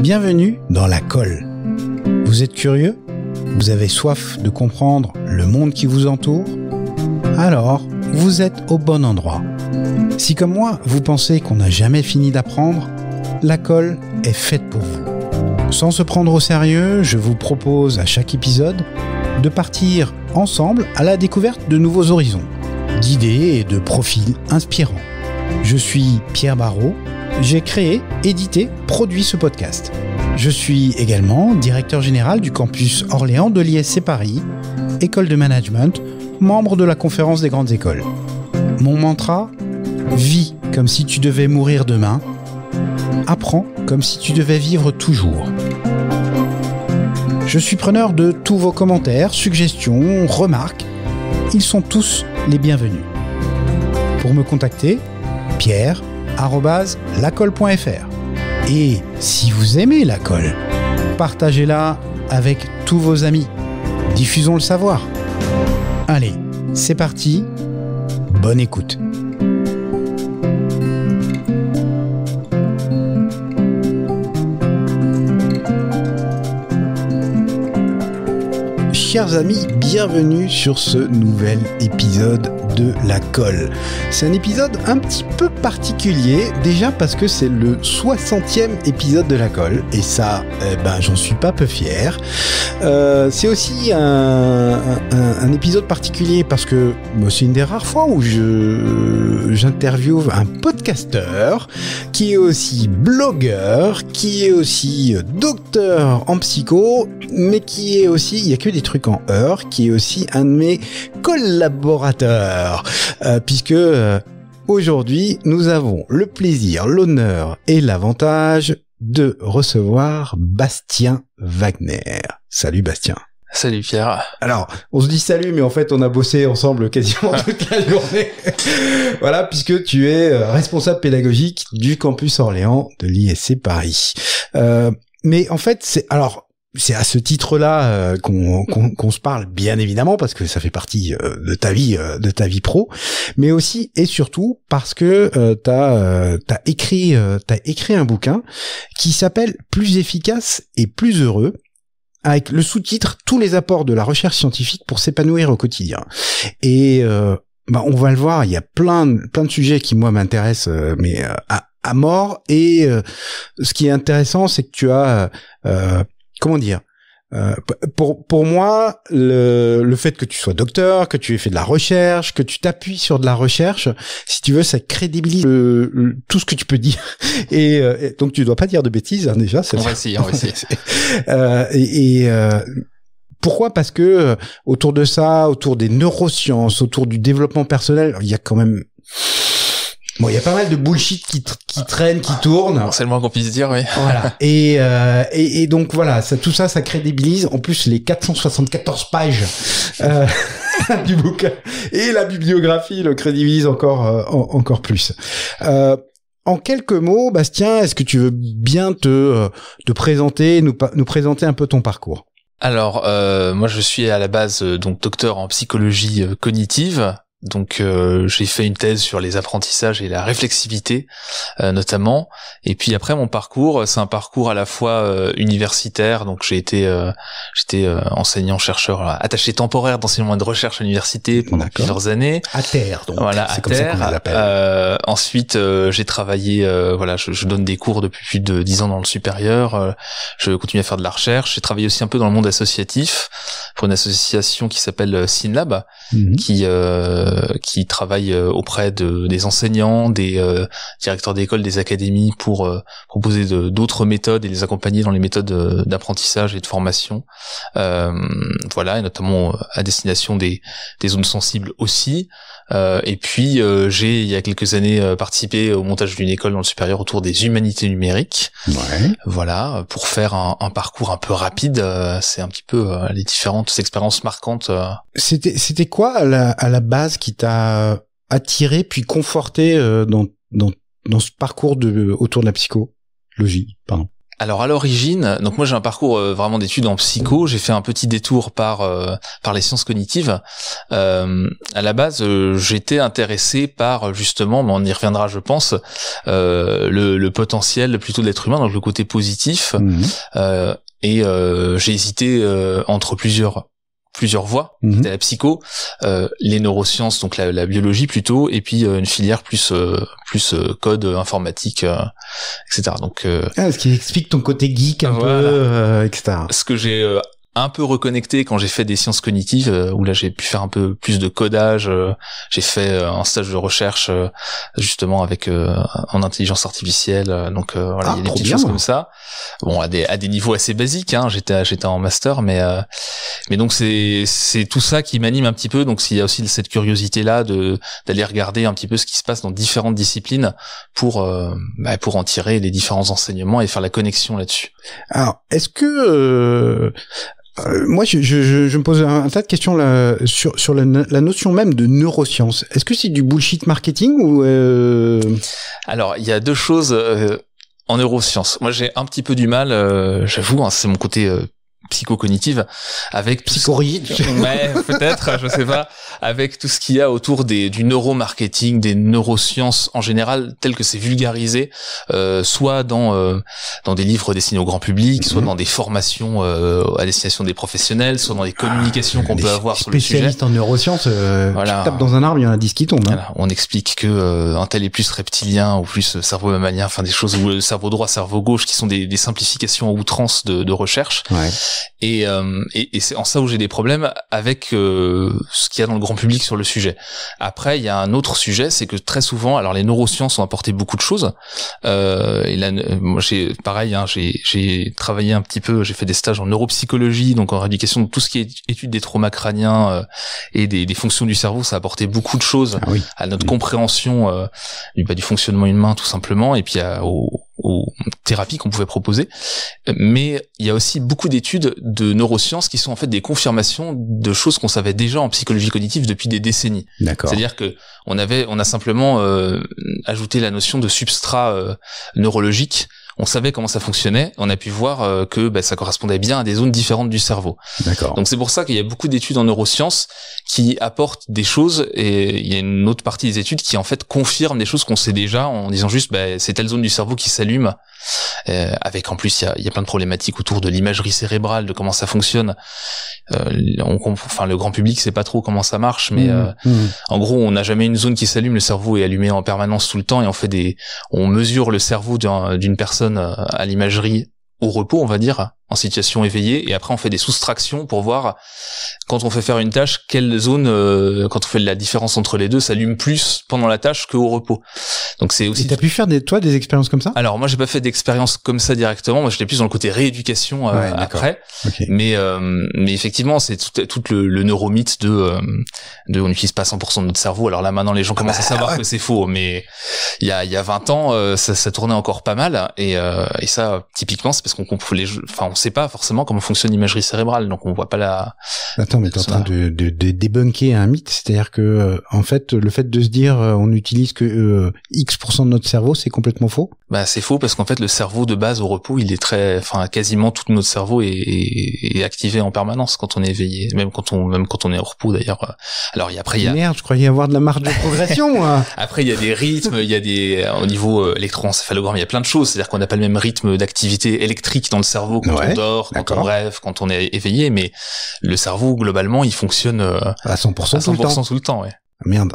Bienvenue dans la colle. Vous êtes curieux ? Vous avez soif de comprendre le monde qui vous entoure ? Alors, vous êtes au bon endroit. Si comme moi, vous pensez qu'on n'a jamais fini d'apprendre, la colle est faite pour vous. Sans se prendre au sérieux, je vous propose à chaque épisode de partir ensemble à la découverte de nouveaux horizons, d'idées et de profils inspirants. Je suis Pierre Barrault, j'ai créé, édité, produit ce podcast. Je suis également directeur général du campus Orléans de l'ISC Paris, école de management, membre de la conférence des grandes écoles. Mon mantra ? Vis comme si tu devais mourir demain, apprends comme si tu devais vivre toujours. Je suis preneur de tous vos commentaires, suggestions, remarques. Ils sont tous les bienvenus. Pour me contacter, pierre@lacolle.fr. Et si vous aimez la colle, partagez-la avec tous vos amis. Diffusons le savoir. Allez, c'est parti. Bonne écoute. Chers amis, bienvenue sur ce nouvel épisode de La Colle. C'est un épisode un petit peu particulier, déjà parce que c'est le 60e épisode de La Colle, et ça, j'en suis pas peu fier. C'est aussi un épisode particulier parce que c'est une des rares fois où j'interviewe un podcasteur qui est aussi blogueur, qui est aussi docteur en psycho, mais qui est aussi, il y a que des trucs en heure, qui est aussi un de mes collaborateurs, puisque aujourd'hui nous avons le plaisir, l'honneur et l'avantage de recevoir Bastien Wagner. Salut Bastien. Salut Pierre. Alors, on se dit salut, mais en fait, on a bossé ensemble quasiment toute la journée. Voilà, puisque tu es responsable pédagogique du campus Orléans de l'ISC Paris. Mais en fait, c'est à ce titre-là qu'on se parle, bien évidemment, parce que ça fait partie de ta vie pro, mais aussi et surtout parce que t'as écrit un bouquin qui s'appelle Plus efficace et plus heureux, avec le sous-titre Tous les apports de la recherche scientifique pour s'épanouir au quotidien. Et on va le voir, il y a plein de sujets qui moi m'intéressent, mais à mort. Et ce qui est intéressant, c'est que tu as comment dire, pour moi, le fait que tu sois docteur, que tu aies fait de la recherche, que tu t'appuies sur de la recherche, si tu veux, ça crédibilise tout ce que tu peux dire. Et donc tu dois pas dire de bêtises, hein, déjà. On va essayer. Pourquoi ? Parce que autour de ça, autour des neurosciences, autour du développement personnel, il y a quand même... Bon, il y a pas mal de bullshit qui traîne, qui tourne. C'est le moins qu'on puisse dire, oui. Voilà. Et donc voilà, tout ça crédibilise. En plus, les 474 pages du bouquin et la bibliographie le crédibilisent encore plus. En quelques mots, Bastien, est-ce que tu veux bien te présenter, nous présenter un peu ton parcours ? Alors, moi, je suis à la base donc docteur en psychologie cognitive. Donc j'ai fait une thèse sur les apprentissages et la réflexivité notamment, et puis après mon parcours, c'est un parcours à la fois universitaire, donc j'étais enseignant chercheur attaché temporaire d'enseignement et de recherche à l'université pendant plusieurs années. À terre, donc. Voilà, c'est à comme terre. Ça qu'on les appelle. Ensuite j'ai travaillé, je donne des cours depuis plus de 10 ans dans le supérieur. Je continue à faire de la recherche. J'ai travaillé aussi un peu dans le monde associatif pour une association qui s'appelle Synlab, qui travaille auprès des enseignants, des directeurs d'école, des académies pour proposer d'autres méthodes et les accompagner dans les méthodes d'apprentissage et de formation. Et notamment à destination des zones sensibles aussi. Et puis j'ai il y a quelques années participé au montage d'une école dans le supérieur autour des humanités numériques. Ouais. Voilà, pour faire un parcours un peu rapide. C'est un petit peu les différentes expériences marquantes. C'était quoi à la base qui t'a attiré puis conforté dans ce parcours autour de la psychologie, pardon. Alors à l'origine, donc moi j'ai un parcours vraiment d'études en psycho. J'ai fait un petit détour par les sciences cognitives. À la base, j'étais intéressé par justement, mais on y reviendra, je pense, le potentiel plutôt de l'être humain, donc le côté positif. Et j'ai hésité entre plusieurs voies, c'était la psycho, les neurosciences, donc la biologie plutôt, et puis une filière plus code informatique, etc. Donc ce qui explique ton côté geek un peu, etc. Ce que j'ai un peu reconnecté quand j'ai fait des sciences cognitives, où là j'ai pu faire un peu plus de codage. J'ai fait un stage de recherche justement avec en intelligence artificielle. Donc voilà, il y a des petites choses comme ça. Bon, à des niveaux assez basiques. Hein, j'étais en master, mais donc c'est tout ça qui m'anime un petit peu. Donc il y a aussi cette curiosité là d'aller regarder un petit peu ce qui se passe dans différentes disciplines pour en tirer les différents enseignements et faire la connexion là-dessus. Alors, est-ce que moi, je me pose un tas de questions là, sur la notion même de neurosciences. Est-ce que c'est du bullshit marketing ou Alors, il y a deux choses en neurosciences. Moi, j'ai un petit peu du mal, j'avoue, hein, c'est mon côté psychocognitive, avec psychorigide. Ouais, peut-être, je sais pas, avec tout ce qu'il y a autour du neuromarketing, des neurosciences en général, tel que c'est vulgarisé, soit dans des livres destinés au grand public, soit dans des formations à destination des professionnels, soit dans les communications qu'on peut avoir sur le sujet. Spécialiste en neurosciences, voilà. Tu tapes dans un arbre, il y en a 10 qui tombent. Hein. Voilà. On explique que un tel est plus reptilien ou plus cerveau mammalien, enfin des choses, ou cerveau droit, cerveau gauche, qui sont des simplifications à outrance de recherche. Ouais. Et c'est en ça où j'ai des problèmes avec ce qu'il y a dans le grand public sur le sujet. Après, il y a un autre sujet, c'est que très souvent, alors les neurosciences ont apporté beaucoup de choses. Et là, moi, pareil, hein, j'ai travaillé un petit peu, j'ai fait des stages en neuropsychologie, donc en rééducation de tout ce qui est étude des traumas crâniens et des fonctions du cerveau. Ça a apporté beaucoup de choses à notre compréhension du fonctionnement humain, tout simplement, et puis aux thérapies qu'on pouvait proposer. Mais il y a aussi beaucoup d'études de neurosciences qui sont en fait des confirmations de choses qu'on savait déjà en psychologie cognitive depuis des décennies. D'accord. C'est-à-dire que on a simplement ajouté la notion de substrat neurologique. On savait comment ça fonctionnait, on a pu voir que ça correspondait bien à des zones différentes du cerveau. D'accord. Donc c'est pour ça qu'il y a beaucoup d'études en neurosciences qui apportent des choses, et il y a une autre partie des études qui en fait confirment des choses qu'on sait déjà en disant juste c'est telle zone du cerveau qui s'allume, avec en plus il y a plein de problématiques autour de l'imagerie cérébrale, de comment ça fonctionne. Le grand public sait pas trop comment ça marche, mais en gros on n'a jamais une zone qui s'allume, le cerveau est allumé en permanence tout le temps, et on mesure le cerveau d'une personne à l'imagerie au repos, on va dire, en situation éveillée, et après on fait des soustractions pour voir quand on fait faire une tâche, quelle zone, quand on fait la différence entre les deux, s'allume plus pendant la tâche qu'au repos. Donc c'est aussi. Et t'as pu faire des expériences comme ça? Alors moi j'ai pas fait d'expérience comme ça directement, moi j'étais plus dans le côté rééducation après. Okay. Mais effectivement c'est tout le neuromythe de on n'utilise pas 100% de notre cerveau. Alors là maintenant les gens commencent à savoir que c'est faux, mais il y a 20 ans ça tournait encore pas mal, et ça typiquement c'est parce on sait pas forcément comment fonctionne l'imagerie cérébrale, donc on voit pas la. Attends, mais t'es en train de débunker un mythe, c'est-à-dire que en fait le fait de se dire on n'utilise que X% de notre cerveau, c'est complètement faux. C'est faux, parce qu'en fait le cerveau de base au repos, il est quasiment tout notre cerveau est activé en permanence quand on est éveillé, même quand on est au repos d'ailleurs. Alors merde, je croyais avoir de la marge de progression moi. Après il y a des rythmes, il y a au niveau électroencéphalogramme, il y a plein de choses, c'est-à-dire qu'on n'a pas le même rythme d'activité électrique dans le cerveau quand on dort, quand on rêve, quand on est éveillé, mais le cerveau globalement il fonctionne à 100% tout le temps, ouais. Merde.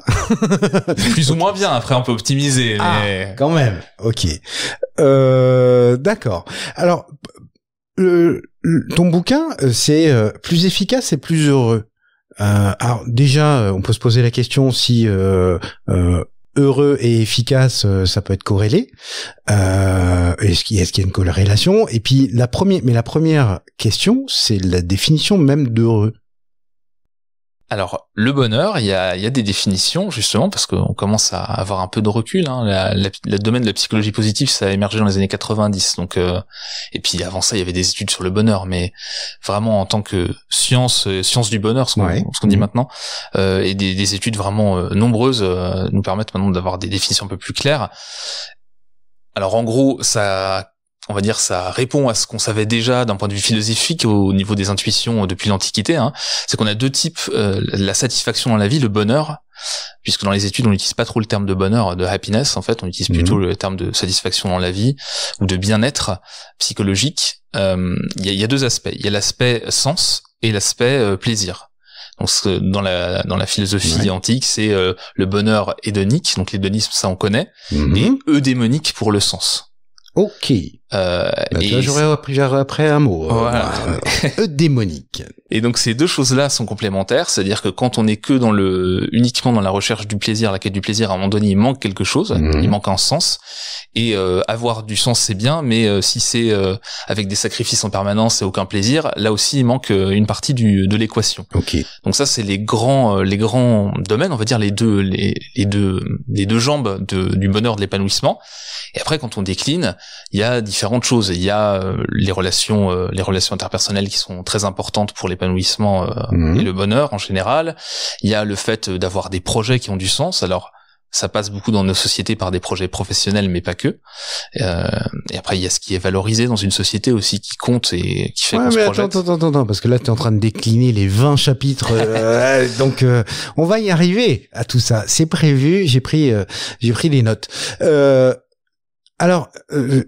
Plus ou moins bien, après on peut optimiser. Mais... quand même. Ok. D'accord. Alors, ton bouquin, c'est plus efficace et plus heureux. Alors déjà, on peut se poser la question si heureux et efficace, ça peut être corrélé. Est-ce qu'il y a une corrélation? Et puis la première question, c'est la définition même d'heureux. Alors, le bonheur, il y a des définitions, justement, parce qu'on commence à avoir un peu de recul, hein. Le domaine de la psychologie positive, ça a émergé dans les années 90, donc, et puis avant ça, il y avait des études sur le bonheur, mais vraiment en tant que science du bonheur, ce qu'on dit maintenant, et des études vraiment nombreuses, nous permettent maintenant d'avoir des définitions un peu plus claires. Alors, en gros, ça on va dire, ça répond à ce qu'on savait déjà d'un point de vue philosophique au niveau des intuitions depuis l'Antiquité, hein. C'est qu'on a deux types, la satisfaction dans la vie, le bonheur, puisque dans les études on n'utilise pas trop le terme de bonheur, de happiness en fait, on utilise plutôt le terme de satisfaction dans la vie ou de bien-être psychologique. Il y a deux aspects, il y a l'aspect sens et l'aspect plaisir. Donc dans la philosophie antique, c'est le bonheur hédonique, donc l'hédonisme ça on connaît, et eudémonique pour le sens. Ok. J'aurais appris après un mot. Voilà. Eudémonique. Et donc ces deux choses-là sont complémentaires, c'est-à-dire que quand on est que uniquement dans la recherche du plaisir, la quête du plaisir, à un moment donné, il manque quelque chose, il manque un sens. Et avoir du sens c'est bien, mais si c'est avec des sacrifices en permanence et aucun plaisir, là aussi il manque une partie de l'équation. Ok. Donc ça c'est les grands domaines, on va dire les deux jambes du bonheur, de l'épanouissement. Et après quand on décline, il y a différentes choses. Il y a les relations interpersonnelles qui sont très importantes pour l'épanouissement et le bonheur en général. Il y a le fait d'avoir des projets qui ont du sens. Alors ça passe beaucoup dans nos sociétés par des projets professionnels, mais pas que. Et après, il y a ce qui est valorisé dans une société aussi qui compte et qui fait qu'on se projette. Attends, parce que là, tu es en train de décliner les 20 chapitres. Donc, on va y arriver à tout ça. C'est prévu. J'ai pris des notes. Alors,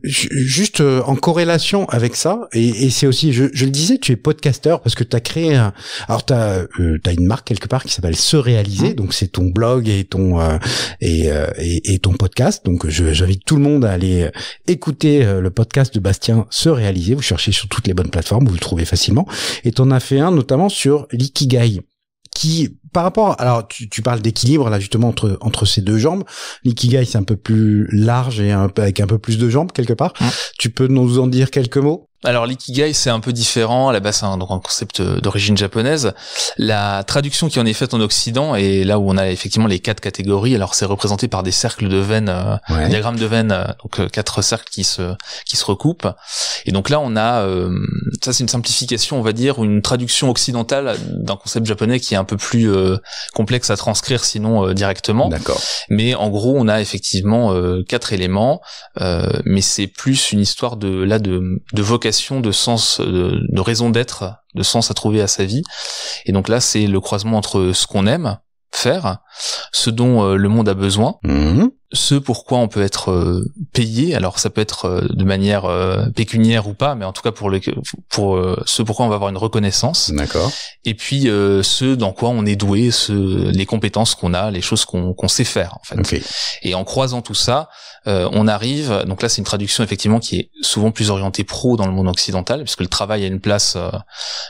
juste en corrélation avec ça, et c'est aussi, je le disais, tu es podcasteur parce que tu as créé alors t'as une marque quelque part qui s'appelle Se Réaliser, donc c'est ton blog et ton podcast. Donc j'invite tout le monde à aller écouter le podcast de Bastien Se Réaliser. Vous cherchez sur toutes les bonnes plateformes, vous le trouvez facilement. Et t'en as fait un notamment sur l'ikigai, qui par rapport, alors tu parles d'équilibre là justement entre ces deux jambes. L'ikigai c'est un peu plus large et avec un peu plus de jambes quelque part. Tu peux nous en dire quelques mots? Alors l'ikigai c'est un peu différent, à la base c'est un concept d'origine japonaise. La traduction qui en est faite en Occident, et là où on a effectivement les 4 catégories, alors c'est représenté par des cercles de veines, un diagramme de veines, donc 4 cercles qui se recoupent. Et donc là on a, ça c'est une simplification on va dire, ou une traduction occidentale d'un concept japonais qui est un peu plus complexe à transcrire sinon directement. D'accord. Mais en gros on a effectivement 4 éléments, mais c'est plus une histoire de vocation, de sens, de raison d'être, de sens à trouver à sa vie. Et donc là, c'est le croisement entre ce qu'on aime faire, ce dont le monde a besoin, ce pourquoi on peut être payé. Alors ça peut être de manière pécuniaire ou pas, mais en tout cas pour ce pourquoi on va avoir une reconnaissance. D'accord. Et puis ce dans quoi on est doué, les compétences qu'on a, les choses qu'on sait faire en fait. Okay. Et en croisant tout ça, on arrive, donc là c'est une traduction effectivement qui est souvent plus orientée pro dans le monde occidental, puisque le travail a une place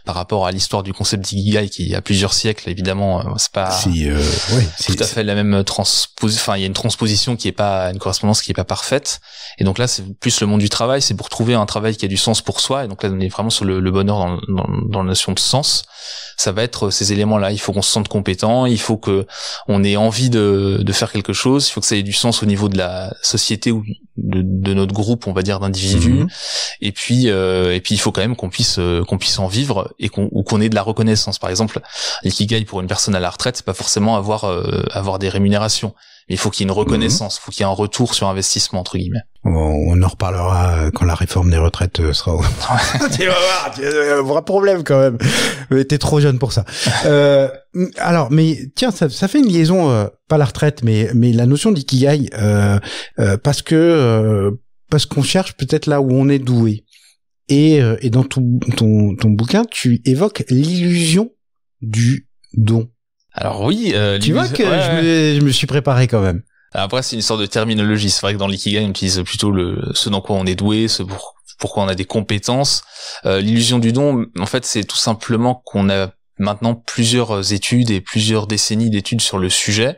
par rapport à l'histoire du concept d'ikigai qui a plusieurs siècles, évidemment, c'est pas tout à fait la même il y a une transposition qui est pas, une correspondance qui est pas parfaite. Et donc là c'est plus le monde du travail, c'est pour trouver un travail qui a du sens pour soi. Et donc là on est vraiment sur le bonheur dans la notion de sens. Ça va être ces éléments-là. Il faut qu'on se sente compétent, il faut que on ait envie de faire quelque chose, il faut que ça ait du sens au niveau de la société ou de notre groupe, on va dire, d'individus. Et puis il faut quand même qu'on puisse en vivre et qu'on ait de la reconnaissance. Par exemple, l'ikigai pour une personne à la retraite, c'est pas forcément avoir des rémunérations. Il faut qu'il y ait une reconnaissance, il faut qu'il y ait un retour sur investissement entre guillemets. On en reparlera quand la réforme des retraites sera. Tu vas voir, tu as un vrai problème quand même. Mais t'es trop jeune pour ça. Alors, mais tiens, ça fait une liaison, pas la retraite, mais la notion d'ikigai, parce qu'on cherche peut-être là où on est doué. Et dans ton bouquin, tu évoques l'illusion du don. Alors oui, tu vois que je me suis préparé quand même. Après, c'est une sorte de terminologie. C'est vrai que dans l'ikigai, on utilise plutôt ce dans quoi on est doué, pourquoi on a des compétences. L'illusion du don, en fait, c'est tout simplement qu'on a maintenant plusieurs études et plusieurs décennies d'études sur le sujet.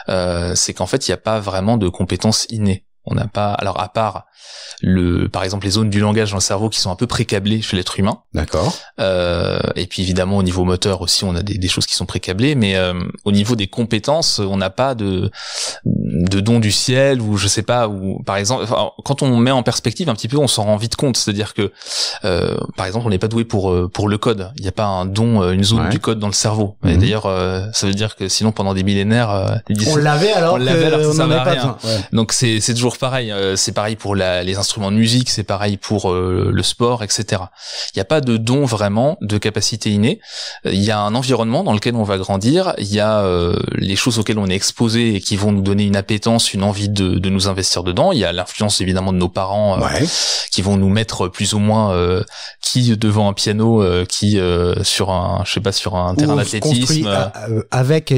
C'est qu'en fait, il n'y a pas vraiment de compétences innées. On n'a pas, alors à part par exemple les zones du langage dans le cerveau qui sont un peu précablées chez l'être humain. D'accord. Et puis évidemment au niveau moteur aussi on a des choses qui sont précablées, mais au niveau des compétences on n'a pas de dons du ciel, ou je sais pas, ou par exemple, enfin, quand on met en perspective un petit peu, on s'en rend vite compte. C'est-à-dire que, par exemple, on n'est pas doué pour le code. Il n'y a pas un don, une zone du code dans le cerveau. Et d'ailleurs, ça veut dire que sinon, pendant des millénaires, on l'avait alors on n'en avait pas rien. Ouais. Donc c'est toujours pareil. C'est pareil pour les instruments de musique, c'est pareil pour le sport, etc. Il n'y a pas de don vraiment de capacité innée. Il y a un environnement dans lequel on va grandir. Il y a les choses auxquelles on est exposé et qui vont nous donner une appétence, une envie de nous investir dedans. Il y a l'influence évidemment de nos parents qui vont nous mettre plus ou moins qui devant un piano, qui sur un, je sais pas, sur un terrain d'athlétisme. Avec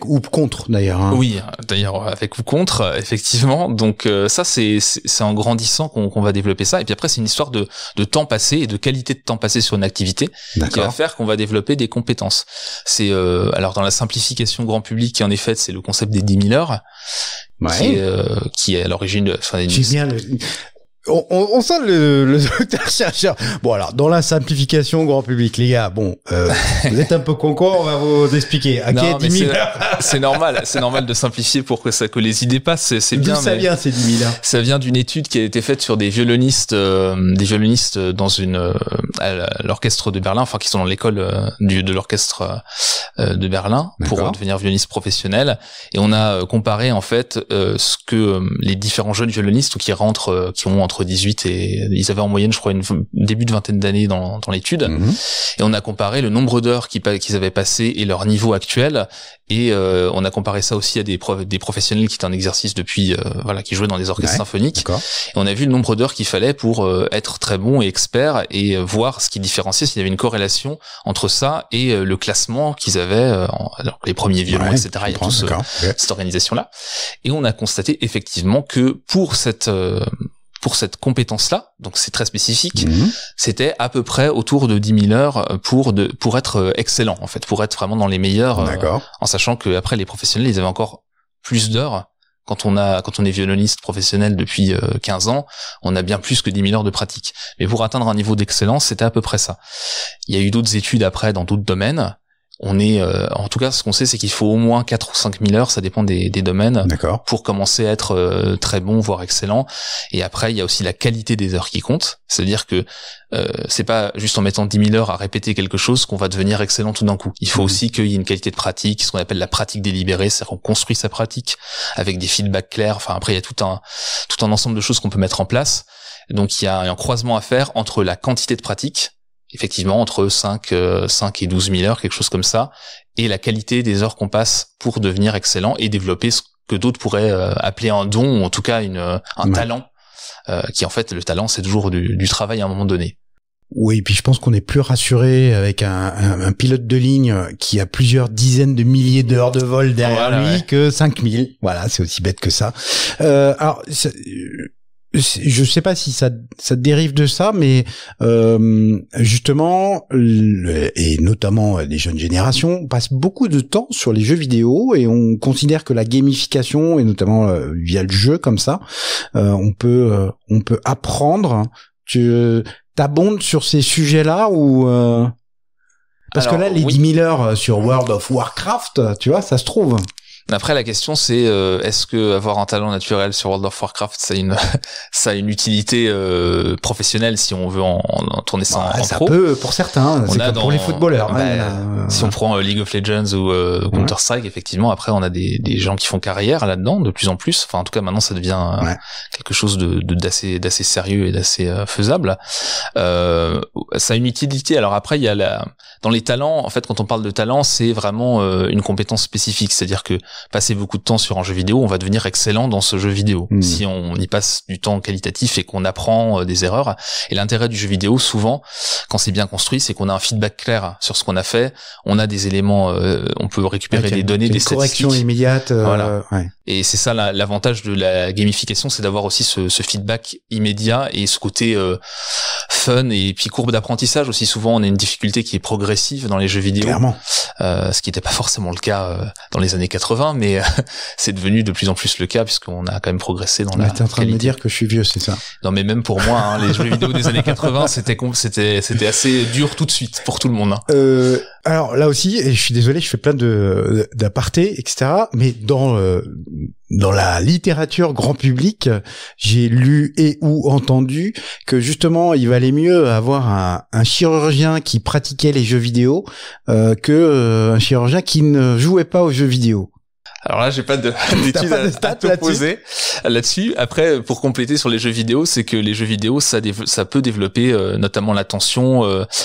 ou contre d'ailleurs. Hein. Oui, d'ailleurs avec ou contre, effectivement. Donc ça c'est en grandissant qu'on va développer ça. Et puis après c'est une histoire de temps passé et de qualité de temps passé sur une activité qui va faire qu'on va développer des compétences. C'est alors dans la simplification grand public qui en est faite, c'est le concept des 10 000 heures qui est à l'origine. J'ai bien on sent le docteur chercheur. Bon alors dans la simplification grand public les gars, bon vous êtes un peu con, on va vous expliquer. Non, 10 000 heures. C'est normal de simplifier pour que les idées passent. C'est bien. D'où ça vient ces 10 000 heures? Ça vient d'une étude qui a été faite sur des violonistes dans à l'orchestre de Berlin, enfin qui sont dans l'école de l'orchestre de Berlin pour devenir violoniste professionnel. Et on a comparé en fait ce que les différents jeunes violonistes qui ont entre 18 et ils avaient en moyenne je crois une début de vingtaine d'années dans l'étude et on a comparé le nombre d'heures qu'ils avaient passé et leur niveau actuel et on a comparé ça aussi à des professionnels qui étaient en exercice depuis qui jouaient dans des orchestres symphoniques et on a vu le nombre d'heures qu'il fallait pour être très bon et expert et voir ce qui différenciait s'il y avait une corrélation entre ça et le classement qu'ils avaient alors les premiers violons etc. Il y a tout cette organisation là et on a constaté effectivement que pour cette compétence-là, donc c'est très spécifique, c'était à peu près autour de 10 000 heures pour être excellent, en fait, pour être vraiment dans les meilleurs, en sachant que après les professionnels, ils avaient encore plus d'heures. Quand on est violoniste professionnel depuis 15 ans, on a bien plus que 10 000 heures de pratique. Mais pour atteindre un niveau d'excellence, c'était à peu près ça. Il y a eu d'autres études après dans d'autres domaines. On est, en tout cas, ce qu'on sait, c'est qu'il faut au moins 4 ou 5 000 heures, ça dépend des domaines, pour commencer à être très bon, voire excellent. Et après, il y a aussi la qualité des heures qui compte. C'est-à-dire que c'est pas juste en mettant 10 000 heures à répéter quelque chose qu'on va devenir excellent tout d'un coup. Il faut aussi qu'il y ait une qualité de pratique, ce qu'on appelle la pratique délibérée, c'est-à-dire qu'on construit sa pratique avec des feedbacks clairs. Enfin, après, il y a tout un ensemble de choses qu'on peut mettre en place. Donc, il y a un croisement à faire entre la quantité de pratique, effectivement, entre 5 et 12 000 heures, quelque chose comme ça, et la qualité des heures qu'on passe pour devenir excellent et développer ce que d'autres pourraient appeler un don, ou en tout cas un talent, qui en fait, le talent, c'est toujours du travail à un moment donné. Oui, puis je pense qu'on est plus rassuré avec un pilote de ligne qui a plusieurs dizaines de milliers d'heures de vol derrière lui que 5000. Voilà, c'est aussi bête que ça. Alors, je sais pas si ça dérive de ça, mais justement, et notamment les jeunes générations, passent beaucoup de temps sur les jeux vidéo et on considère que la gamification, et notamment via le jeu comme ça, on peut apprendre. Tu t'abondes sur ces sujets-là ou parce que là, les 10 000 heures sur World of Warcraft, tu vois, ça se trouve. Après, la question, c'est est-ce que avoir un talent naturel sur World of Warcraft, ça a une utilité professionnelle si on veut en tourner ça en ça pro. Peut pour certains, c'est comme pour les footballeurs. Si on prend League of Legends ou Counter-Strike, effectivement, après on a des gens qui font carrière là-dedans de plus en plus. Enfin, en tout cas, maintenant, ça devient quelque chose d'assez sérieux et d'assez faisable. Ça a une utilité. Alors après, il y a dans les talents, en fait, quand on parle de talent, c'est vraiment une compétence spécifique, c'est-à-dire que passer beaucoup de temps sur un jeu vidéo, on va devenir excellent dans ce jeu vidéo. Si on y passe du temps qualitatif et qu'on apprend des erreurs. Et l'intérêt du jeu vidéo, souvent, quand c'est bien construit, c'est qu'on a un feedback clair sur ce qu'on a fait. On a des éléments, on peut récupérer des données, des statistiques. Correction immédiate. Voilà. Et c'est ça l'avantage de la gamification, c'est d'avoir aussi ce feedback immédiat et ce côté fun et puis courbe d'apprentissage aussi. Souvent, on a une difficulté qui est progressive dans les jeux vidéo. Clairement. Ce qui n'était pas forcément le cas dans les années 80, mais c'est devenu de plus en plus le cas puisqu'on a quand même progressé dans la qualité. T'es en train de me dire que je suis vieux, c'est ça? Non, mais même pour moi, les jeux vidéo des années 80, c'était assez dur tout de suite pour tout le monde. Alors là aussi, et je suis désolé, je fais plein d'apartés, etc. Mais dans la littérature grand public, j'ai lu et ou entendu que justement, il valait mieux avoir un chirurgien qui pratiquait les jeux vidéo que un chirurgien qui ne jouait pas aux jeux vidéo. Alors là, j'ai pas d'études à t'opposer là-dessus. Après, pour compléter sur les jeux vidéo, c'est que les jeux vidéo, ça peut développer notamment l'attention,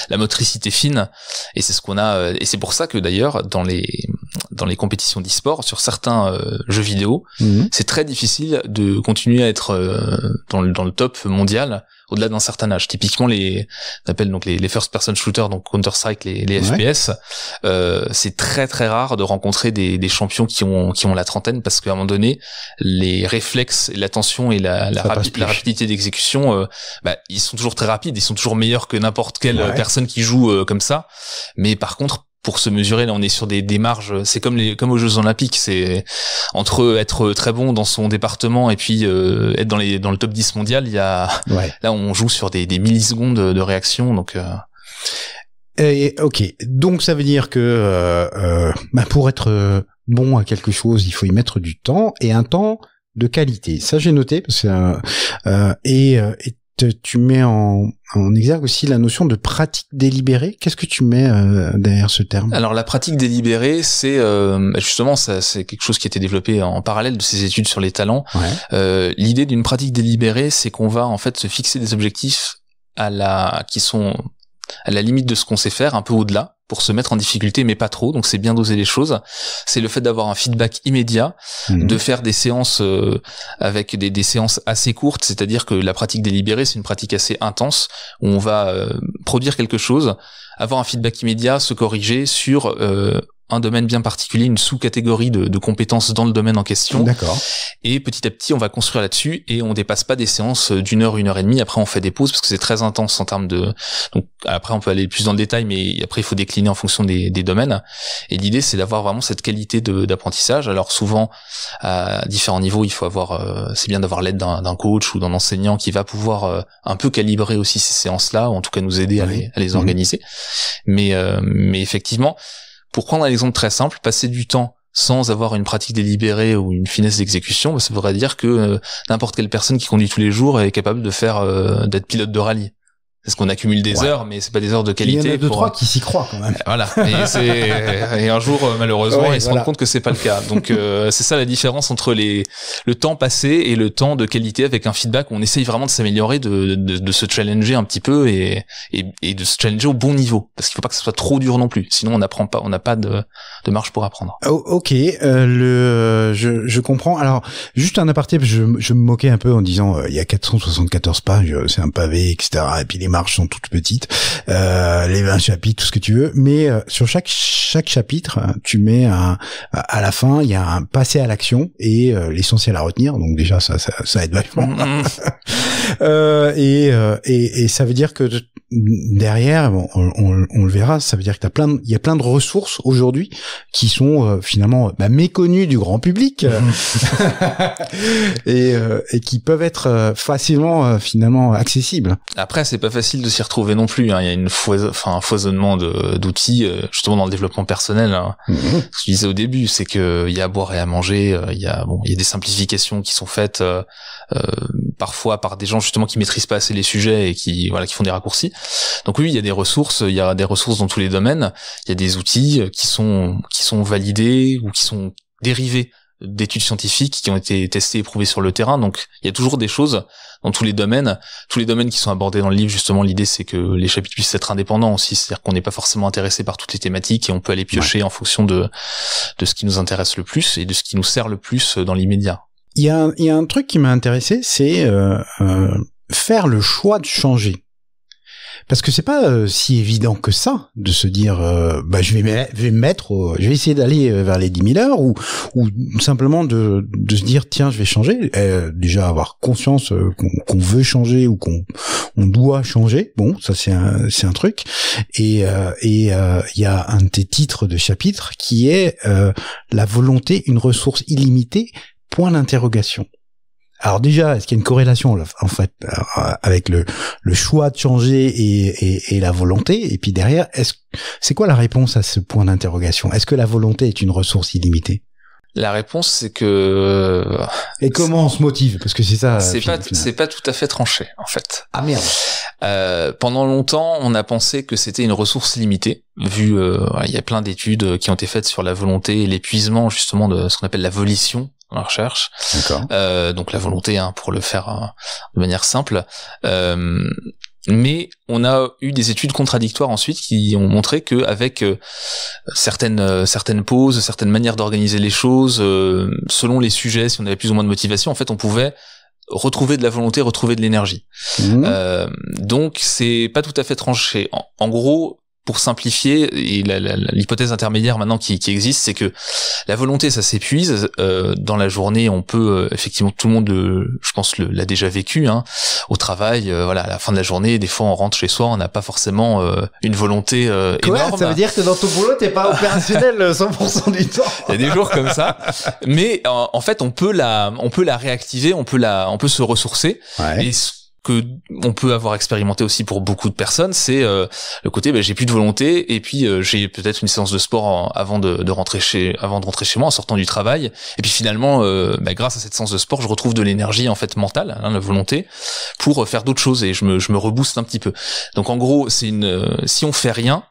la motricité fine, et c'est ce qu'on a. Et c'est pour ça que d'ailleurs, dans les compétitions d'e-sport, sur certains jeux vidéo, c'est très difficile de continuer à être dans le top mondial au-delà d'un certain âge. Typiquement, on appelle donc les first person shooters, donc Counter-Strike, les FPS. C'est très très rare de rencontrer des champions qui ont la trentaine, parce qu'à un moment donné, les réflexes, l'attention et la rapidité d'exécution, ils sont toujours très rapides, ils sont toujours meilleurs que n'importe quelle personne qui joue comme ça. Mais par contre, pour se mesurer, là, on est sur des marges. C'est comme aux Jeux Olympiques. C'est entre être très bon dans son département et puis être dans le top 10 mondial. Là, on joue sur des millisecondes de réaction. Donc, ok. Donc, ça veut dire que pour être bon à quelque chose, il faut y mettre du temps, et un temps de qualité. Ça, j'ai noté parce que tu mets en exergue aussi la notion de pratique délibérée. Qu'est-ce que tu mets derrière ce terme? Alors la pratique délibérée, c'est justement c'est quelque chose qui a été développé en parallèle de ces études sur les talents. L'idée d'une pratique délibérée, c'est qu'on va en fait se fixer des objectifs qui sont à la limite de ce qu'on sait faire, un peu au-delà, pour se mettre en difficulté, mais pas trop. Donc c'est bien doser les choses. C'est le fait d'avoir un feedback immédiat, de faire des séances avec des séances assez courtes, c'est-à-dire que la pratique délibérée, c'est une pratique assez intense, où on va produire quelque chose, avoir un feedback immédiat, se corriger sur un domaine bien particulier, une sous-catégorie de compétences dans le domaine en question. D'accord. Et petit à petit, on va construire là-dessus, et on dépasse pas des séances d'1 heure, 1 heure et demie. Après, on fait des pauses parce que c'est très intense en termes de... Donc, après, on peut aller plus dans le détail, mais après, il faut décliner en fonction des domaines. Et l'idée, c'est d'avoir vraiment cette qualité d'apprentissage. Alors, souvent, à différents niveaux, il faut avoir... c'est bien d'avoir l'aide d'un coach ou d'un enseignant qui va pouvoir un peu calibrer aussi ces séances-là, ou en tout cas nous aider à les organiser. Mais effectivement, pour prendre un exemple très simple, passer du temps sans avoir une pratique délibérée ou une finesse d'exécution, ça voudrait dire que n'importe quelle personne qui conduit tous les jours est capable de d'être pilote de rallye. C'est ce qu'on accumule des heures, mais c'est pas des heures de qualité. Il y en a 2-3 qui s'y croient quand même. Voilà. Et un jour, malheureusement, ils se rendent compte que c'est pas le cas. Donc, c'est ça la différence entre le temps passé et le temps de qualité, avec un feedback où on essaye vraiment de s'améliorer, de se challenger un petit peu et de se challenger au bon niveau. Parce qu'il faut pas que ce soit trop dur non plus. Sinon, on n'apprend pas, on n'a pas de marge pour apprendre. Oh, ok. Je comprends. Alors, juste un aparté, je me moquais un peu en disant, il y a 474 pages, c'est un pavé, etc. Et puis les marges sont toutes petites, les 20 chapitres, tout ce que tu veux, mais sur chaque chapitre, tu mets à la fin, il y a un passé à l'action et l'essentiel à retenir. Donc déjà ça aide vachement. Et ça veut dire que derrière, on le verra, ça veut dire que il y a plein de ressources aujourd'hui qui sont finalement méconnues du grand public et qui peuvent être facilement finalement accessibles. Après, c'est pas facile de s'y retrouver non plus. Il y a un foisonnement d'outils justement dans le développement personnel. Ce que je disais au début, c'est que il y a à boire et à manger. Il y a des simplifications qui sont faites parfois par des gens justement qui maîtrisent pas assez les sujets et qui font des raccourcis. Donc oui, il y a des ressources dans tous les domaines. Il y a des outils qui sont validés ou qui sont dérivés d'études scientifiques qui ont été testées et prouvées sur le terrain. Donc il y a toujours des choses dans tous les domaines qui sont abordés dans le livre. Justement, l'idée c'est que les chapitres puissent être indépendants aussi, c'est-à-dire qu'on n'est pas forcément intéressé par toutes les thématiques et on peut aller piocher en fonction de ce qui nous intéresse le plus et de ce qui nous sert le plus dans l'immédiat. Il y a un truc qui m'a intéressé, c'est faire le choix de changer. Parce que c'est pas si évident que ça de se dire je vais essayer d'aller vers les 10 000 heures ou simplement de se dire tiens je vais changer, déjà avoir conscience qu'on veut changer ou qu'on doit changer. Bon, ça c'est un truc. Et il y a un de tes titres de chapitre qui est la volonté, une ressource illimitée, point d'interrogation. Alors déjà, est-ce qu'il y a une corrélation en fait avec le choix de changer et la volonté? Et puis derrière, c'est quoi la réponse à ce point d'interrogation? Est-ce que la volonté est une ressource illimitée? La réponse, c'est que... Et comment on se motive? Parce que c'est ça... C'est pas tout à fait tranché, en fait. Ah merde. Pendant longtemps, on a pensé que c'était une ressource limitée, vu il y a plein d'études qui ont été faites sur la volonté et l'épuisement, justement, de ce qu'on appelle la volition dans la recherche. D'accord. Donc la volonté, pour le faire de manière simple. Mais on a eu des études contradictoires ensuite qui ont montré que avec certaines pauses, certaines manières d'organiser les choses, selon les sujets, si on avait plus ou moins de motivation, en fait, on pouvait retrouver de la volonté, retrouver de l'énergie. Donc c'est pas tout à fait tranché. En gros, pour simplifier, et l'hypothèse intermédiaire maintenant qui existe, c'est que la volonté, ça s'épuise. Dans la journée, on peut effectivement, tout le monde, je pense, l'a déjà vécu. Au travail, à la fin de la journée, des fois, on rentre chez soi, on n'a pas forcément une volonté énorme. Ça veut dire que dans ton boulot, t'es pas opérationnel 100% du temps. Il y a des jours comme ça, mais en fait, on peut la réactiver, on peut se ressourcer. Ouais. Et que on peut avoir expérimenté aussi pour beaucoup de personnes, c'est le côté j'ai plus de volonté et puis j'ai peut-être une séance de sport avant de rentrer chez moi en sortant du travail, et puis finalement grâce à cette séance de sport je retrouve de l'énergie en fait mentale, la volonté, pour faire d'autres choses et je me rebooste un petit peu. Donc en gros c'est si on fait rien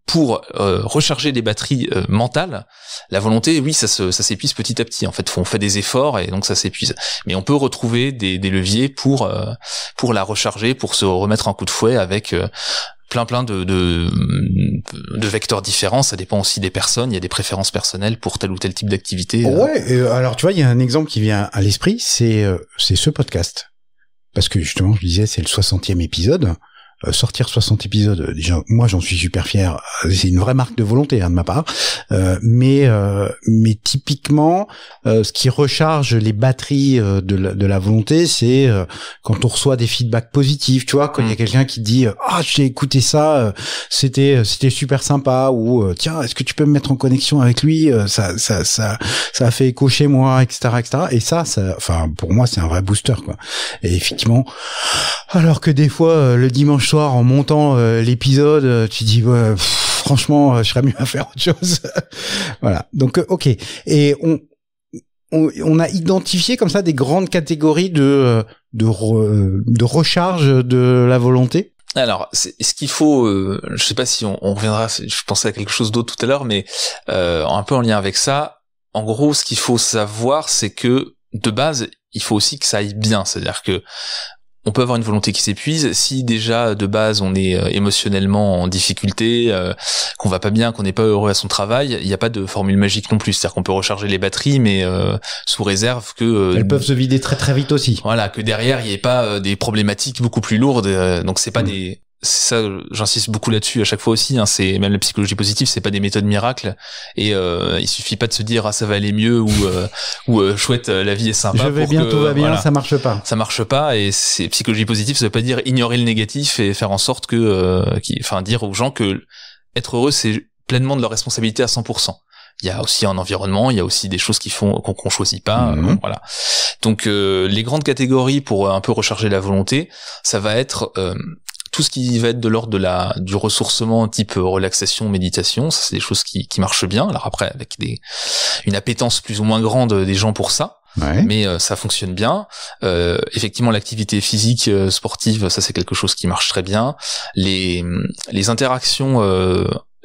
pour recharger les batteries mentales, la volonté, oui, ça s'épuise petit à petit. En fait, on fait des efforts et donc ça s'épuise. Mais on peut retrouver des leviers pour la recharger, pour se remettre un coup de fouet avec plein de vecteurs différents. Ça dépend aussi des personnes. Il y a des préférences personnelles pour tel ou tel type d'activité. Ouais. Alors tu vois, il y a un exemple qui vient à l'esprit, c'est ce podcast. Parce que justement, je disais, c'est le 60e épisode. Sortir 60 épisodes, déjà, moi j'en suis super fier. C'est une vraie marque de volonté de ma part. Mais typiquement, ce qui recharge les batteries de la volonté, c'est quand on reçoit des feedbacks positifs. Tu vois, quand il y a quelqu'un qui dit j'ai écouté ça, c'était super sympa, ou tiens, est-ce que tu peux me mettre en connexion avec lui, ça a fait écho chez moi, etc. Et ça, enfin pour moi c'est un vrai booster quoi. Et effectivement, alors que des fois le dimanche soir en montant l'épisode, tu dis franchement je serais mieux à faire autre chose. Voilà. Donc ok. Et on a identifié comme ça des grandes catégories de recharge de la volonté. Alors, ce qu'il faut, je sais pas si on reviendra, je pensais à quelque chose d'autre tout à l'heure, mais un peu en lien avec ça, en gros, ce qu'il faut savoir, c'est que de base, il faut aussi que ça aille bien, c'est-à-dire que on peut avoir une volonté qui s'épuise si déjà de base on est émotionnellement en difficulté, qu'on va pas bien, qu'on n'est pas heureux à son travail. Il n'y a pas de formule magique non plus, c'est-à-dire qu'on peut recharger les batteries, mais sous réserve que elles peuvent se vider très très vite aussi. Voilà, que derrière il n'y ait pas des problématiques beaucoup plus lourdes. Donc c'est pas des ça, j'insiste beaucoup là-dessus à chaque fois aussi, c'est même la psychologie positive, c'est pas des méthodes miracles, et il suffit pas de se dire ça va aller mieux ou chouette, la vie est sympa. Je vais bien, tout va bien, voilà, ça marche pas. Et c'est psychologie positive, ça veut pas dire ignorer le négatif et faire en sorte que dire aux gens que être heureux c'est pleinement de leur responsabilité à 100%. Il y a aussi un environnement, il y a aussi des choses qu'on choisit pas, voilà. Donc les grandes catégories pour un peu recharger la volonté, ça va être tout ce qui va être de l'ordre du ressourcement type relaxation, méditation, ça c'est des choses qui marchent bien. Alors après, avec une appétence plus ou moins grande des gens pour ça, ouais. Mais ça fonctionne bien. Effectivement, l'activité physique sportive, ça c'est quelque chose qui marche très bien. Les interactions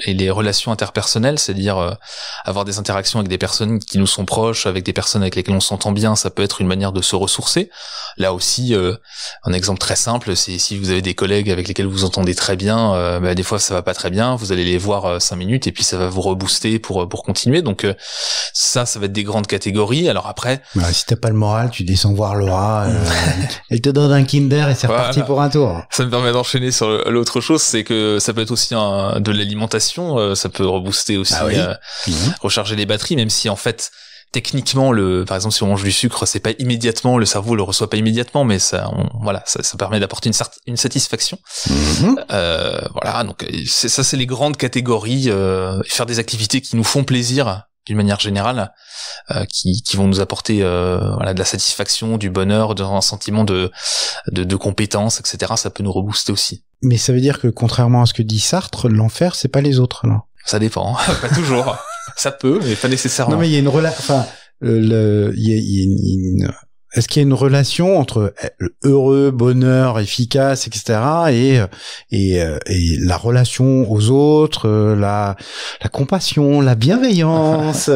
et les relations interpersonnelles, c'est-à-dire avoir des interactions avec des personnes qui nous sont proches, avec des personnes avec lesquelles on s'entend bien, ça peut être une manière de se ressourcer. Là aussi, un exemple très simple, c'est si vous avez des collègues avec lesquels vous entendez très bien, des fois ça va pas très bien, vous allez les voir 5 minutes et puis ça va vous rebooster pour continuer. Donc ça va être des grandes catégories. Alors après, si t'as pas le moral, tu descends voir Laura, elle te donne un Kinder et c'est reparti pour un tour. Ça me permet d'enchaîner sur l'autre chose, c'est que ça peut être aussi de l'alimentation. Ça peut rebooster aussi, recharger les batteries, même si en fait techniquement par exemple si on mange du sucre, c'est pas immédiatement, le cerveau le reçoit pas immédiatement, mais ça permet d'apporter une satisfaction. Voilà, donc c'est les grandes catégories, faire des activités qui nous font plaisir d'une manière générale, qui vont nous apporter voilà, de la satisfaction, du bonheur, un sentiment de compétence, etc. Ça peut nous rebooster aussi. Mais ça veut dire que contrairement à ce que dit Sartre, l'enfer c'est pas les autres là. Ça dépend, pas toujours. Ça peut, mais pas nécessairement. Non mais il y a une relation, enfin, est-ce qu'il y a une relation entre heureux, bonheur, efficace, etc. et la relation aux autres, la compassion, la bienveillance.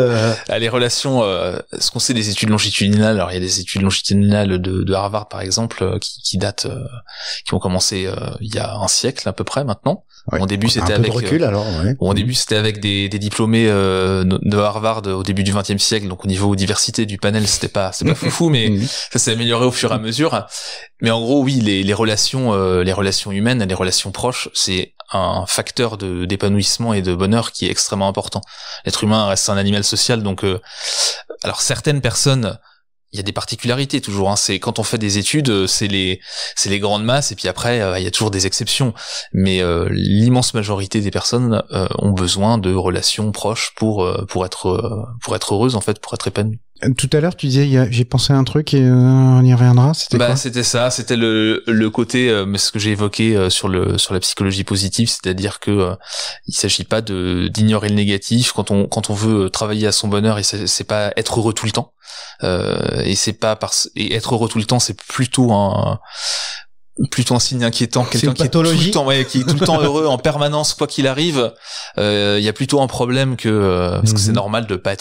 Les relations, ce qu'on sait des études longitudinales, alors il y a des études longitudinales de Harvard par exemple qui datent, qui ont commencé il y a un siècle à peu près maintenant. Ouais. Au début c'était avec recul, alors, ouais. Au début c'était avec des diplômés de Harvard au début du XXe siècle, donc au niveau diversité du panel c'est pas foufou, mais ça s'est amélioré au fur et à mesure. Mais en gros oui, les relations humaines, les relations proches, c'est un facteur d'épanouissement et de bonheur qui est extrêmement important. L'être humain reste un animal social, donc alors certaines personnes, il y a des particularités toujours, hein. C'est quand on fait des études, c'est les grandes masses, et puis après il y a toujours des exceptions, mais l'immense majorité des personnes ont besoin de relations proches pour être heureuses en fait, pour être épanouies. Tout à l'heure, tu disais, j'ai pensé à un truc et on y reviendra. C'était quoi ? C'était ça. C'était le côté, ce que j'ai évoqué sur la psychologie positive, c'est-à-dire que il s'agit pas d'ignorer le négatif quand on veut travailler à son bonheur, et c'est pas être heureux tout le temps. Et être heureux tout le temps, c'est plutôt un signe inquiétant. Quelqu'un qui est tout le temps heureux en permanence quoi qu'il arrive, il y a plutôt un problème que parce que c'est normal de pas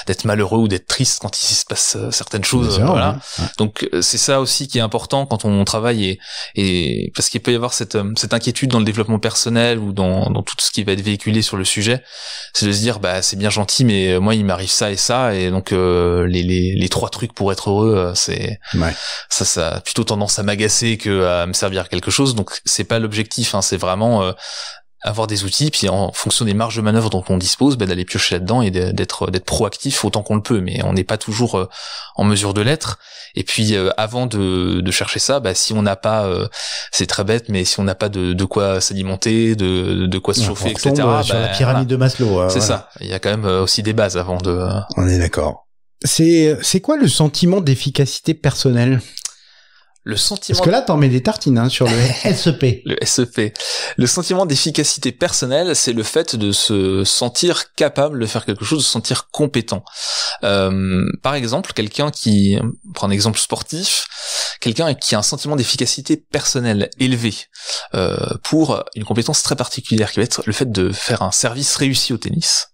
d'être malheureux ou d'être triste quand il se passe certaines choses, voilà. Ouais. Donc c'est ça aussi qui est important quand on travaille, et parce qu'il peut y avoir cette inquiétude dans le développement personnel ou dans tout ce qui va être véhiculé sur le sujet, c'est de se dire c'est bien gentil, mais moi il m'arrive ça et ça, et donc les 3 trucs pour être heureux, ça a plutôt tendance à m'agacer que à me servir à quelque chose. Donc c'est pas l'objectif, hein, c'est vraiment avoir des outils, puis en fonction des marges de manœuvre dont on dispose, d'aller piocher là-dedans et d'être proactif autant qu'on le peut, mais on n'est pas toujours en mesure de l'être. Et puis avant de chercher ça, si on n'a pas, c'est très bête, mais si on n'a pas de quoi s'alimenter, de quoi se chauffer, etc. Sur la pyramide de Maslow. C'est ça. Il y a quand même aussi des bases avant de. On est d'accord. C'est quoi le sentiment d'efficacité personnelle ? Le sentiment. Parce que là, t'en mets des tartines, sur le SEP. Le SEP. Le sentiment d'efficacité personnelle, c'est le fait de se sentir capable de faire quelque chose, de se sentir compétent. Par exemple, on prend un exemple sportif, quelqu'un qui a un sentiment d'efficacité personnelle élevé, pour une compétence très particulière, qui va être le fait de faire un service réussi au tennis.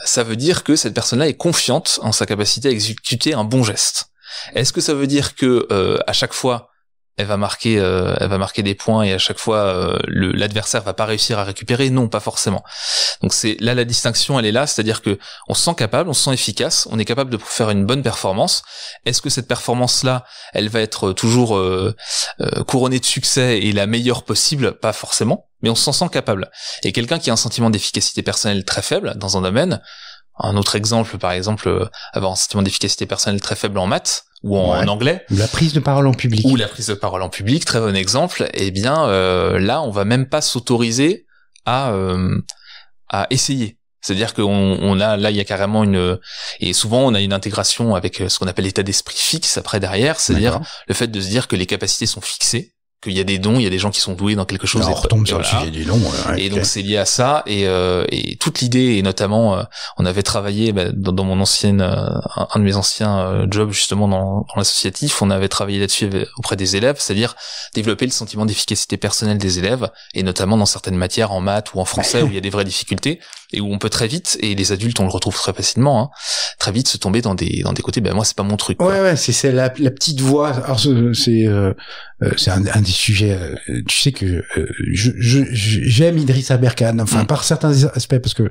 Ça veut dire que cette personne-là est confiante en sa capacité à exécuter un bon geste. Est-ce que ça veut dire que à chaque fois elle va marquer des points, et à chaque fois l'adversaire va pas réussir à récupérer? Non, pas forcément. Donc c'est là la distinction, elle est là, c'est-à-dire que on se sent capable, on se sent efficace, on est capable de faire une bonne performance. Est-ce que cette performance-là, elle va être toujours couronnée de succès et la meilleure possible? Pas forcément, mais on s'en sent capable. Et quelqu'un qui a un sentiment d'efficacité personnelle très faible dans un domaine, un autre exemple, par exemple, avoir un sentiment d'efficacité personnelle très faible en maths ou en anglais, ou la prise de parole en public. Très bon exemple. Eh bien, là, on va même pas s'autoriser à essayer. C'est-à-dire qu'on a là, il y a carrément et souvent on a une intégration avec ce qu'on appelle l'état d'esprit fixe après derrière, c'est-à-dire le fait de se dire que les capacités sont fixées, qu'il y a des dons, il y a des gens qui sont doués dans quelque chose. On retombe sur le sujet du don. Et donc c'est lié à ça, et toute l'idée, et notamment on avait travaillé dans mon ancienne, un de mes anciens jobs justement dans l'associatif, on avait travaillé là-dessus auprès des élèves, c'est-à-dire développer le sentiment d'efficacité personnelle des élèves, et notamment dans certaines matières en maths ou en français où il y a des vraies difficultés, et où on peut très vite, et les adultes on le retrouve très facilement, très vite se tomber dans des côtés, moi c'est pas mon truc. Ouais, c'est la petite voix. Alors c'est un des sujets. Tu sais que j'aime Idriss Aberkane, par certains aspects, parce que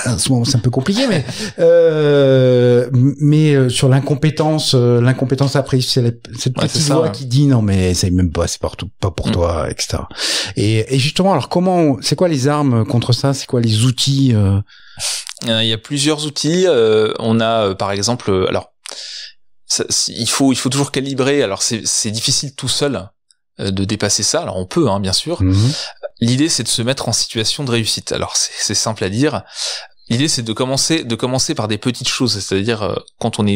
en ce moment c'est un peu compliqué, mais sur l'incompétence après, c'est cette petite voix qui dit non mais essaye même pas, c'est pas pour toi, etc. Et justement, alors c'est quoi les armes contre ça? C'est quoi les outils? Il y a plusieurs outils. On a par exemple, il faut toujours calibrer. Alors c'est difficile tout seul de dépasser ça. Alors on peut, bien sûr. L'idée c'est de se mettre en situation de réussite. Alors c'est simple à dire. l'idée c'est de commencer par des petites choses, c'est-à-dire quand on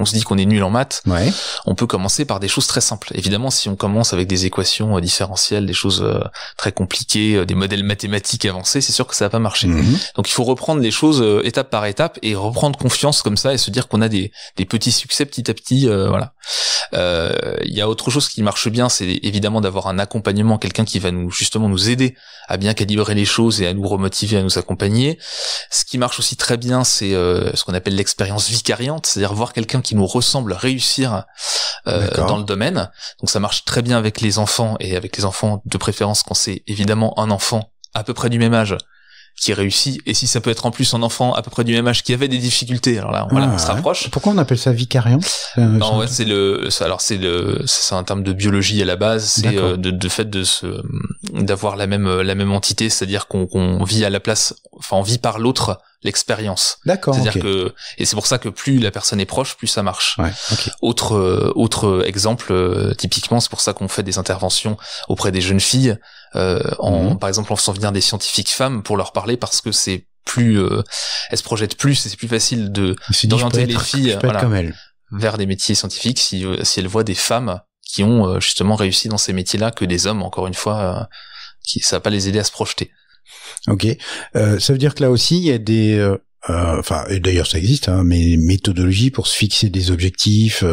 se dit qu'on est nul en maths, ouais. On peut commencer par des choses très simples. Évidemment, si on commence avec des équations différentielles, des choses très compliquées, des modèles mathématiques avancés, c'est sûr que ça va pas marcher. Donc il faut reprendre les choses étape par étape et reprendre confiance comme ça et se dire qu'on a des petits succès petit à petit. Voilà. Il y a autre chose qui marche bien, c'est évidemment d'avoir un accompagnement, quelqu'un qui va nous aider à bien calibrer les choses et à nous remotiver, à nous accompagner. Ce qui marche aussi très bien, c'est ce qu'on appelle l'expérience vicariante, c'est-à-dire voir quelqu'un qui nous ressemble réussir dans le domaine. Donc ça marche très bien avec les enfants, et avec les enfants de préférence quand c'est évidemment un enfant à peu près du même âge qui réussit, et si ça peut être en plus un enfant à peu près du même âge qui avait des difficultés, alors là on se rapproche. Pourquoi on appelle ça vicariant? Non, ouais, c'est un terme de biologie à la base, c'est de fait d'avoir la même entité, c'est-à-dire qu'on vit à la place, enfin on vit par l'autre l'expérience. D'accord. C'est-à-dire que, et c'est pour ça que plus la personne est proche, plus ça marche. Ouais, okay. Autre exemple, typiquement, c'est pour ça qu'on fait des interventions auprès des jeunes filles, par exemple en faisant venir des scientifiques femmes pour leur parler, parce que c'est plus, elles se projettent plus et c'est plus facile d'orienter les filles comme elles. vers des métiers scientifiques si elles voient des femmes qui ont justement réussi dans ces métiers-là que des hommes, encore une fois, ça va pas les aider à se projeter. Ok, ça veut dire que là aussi il y a des, et d'ailleurs ça existe, mais méthodologies pour se fixer des objectifs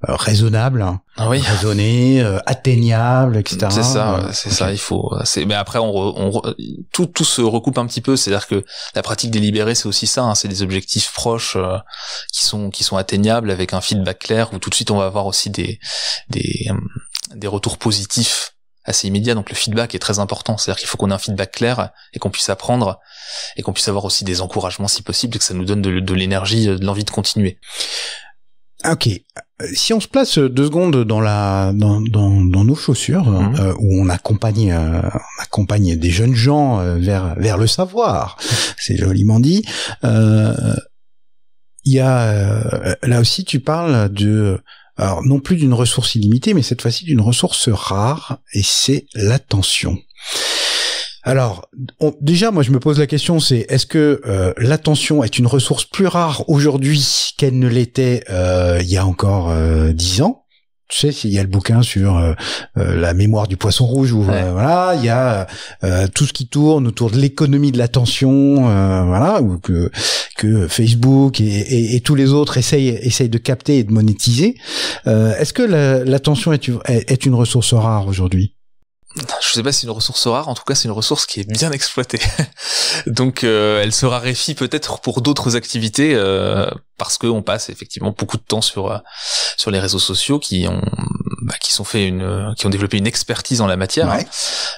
raisonnables, raisonnés, atteignables, etc. C'est ça, ça. Il faut. Mais après, tout se recoupe un petit peu. C'est-à-dire que la pratique délibérée, c'est aussi ça. C'est des objectifs proches qui sont atteignables avec un feedback clair. Où tout de suite, on va avoir aussi des retours positifs assez immédiat, donc le feedback est très important, c'est-à-dire qu'il faut qu'on ait un feedback clair et qu'on puisse apprendre et qu'on puisse avoir aussi des encouragements si possible et que ça nous donne de l'énergie, de l'envie de continuer. Ok, si on se place 2 secondes dans nos chaussures, où on accompagne des jeunes gens vers le savoir, c'est joliment dit. Il y a là aussi tu parles de alors non plus d'une ressource illimitée, mais cette fois-ci d'une ressource rare, et c'est l'attention. Alors, déjà, moi je me pose la question, c'est est-ce que l'attention est une ressource plus rare aujourd'hui qu'elle ne l'était il y a encore 10 ans? Tu sais, s'il y a le bouquin sur la mémoire du poisson rouge, où voilà, il y a tout ce qui tourne autour de l'économie de l'attention, voilà, ou que Facebook et tous les autres essayent de capter et de monétiser. Est-ce que l'attention est une ressource rare aujourd'hui? Je sais pas si c'est une ressource rare, en tout cas c'est une ressource qui est bien exploitée. Donc elle se raréfie peut-être pour d'autres activités, parce qu'on passe effectivement beaucoup de temps sur les réseaux sociaux qui ont développé une expertise en la matière,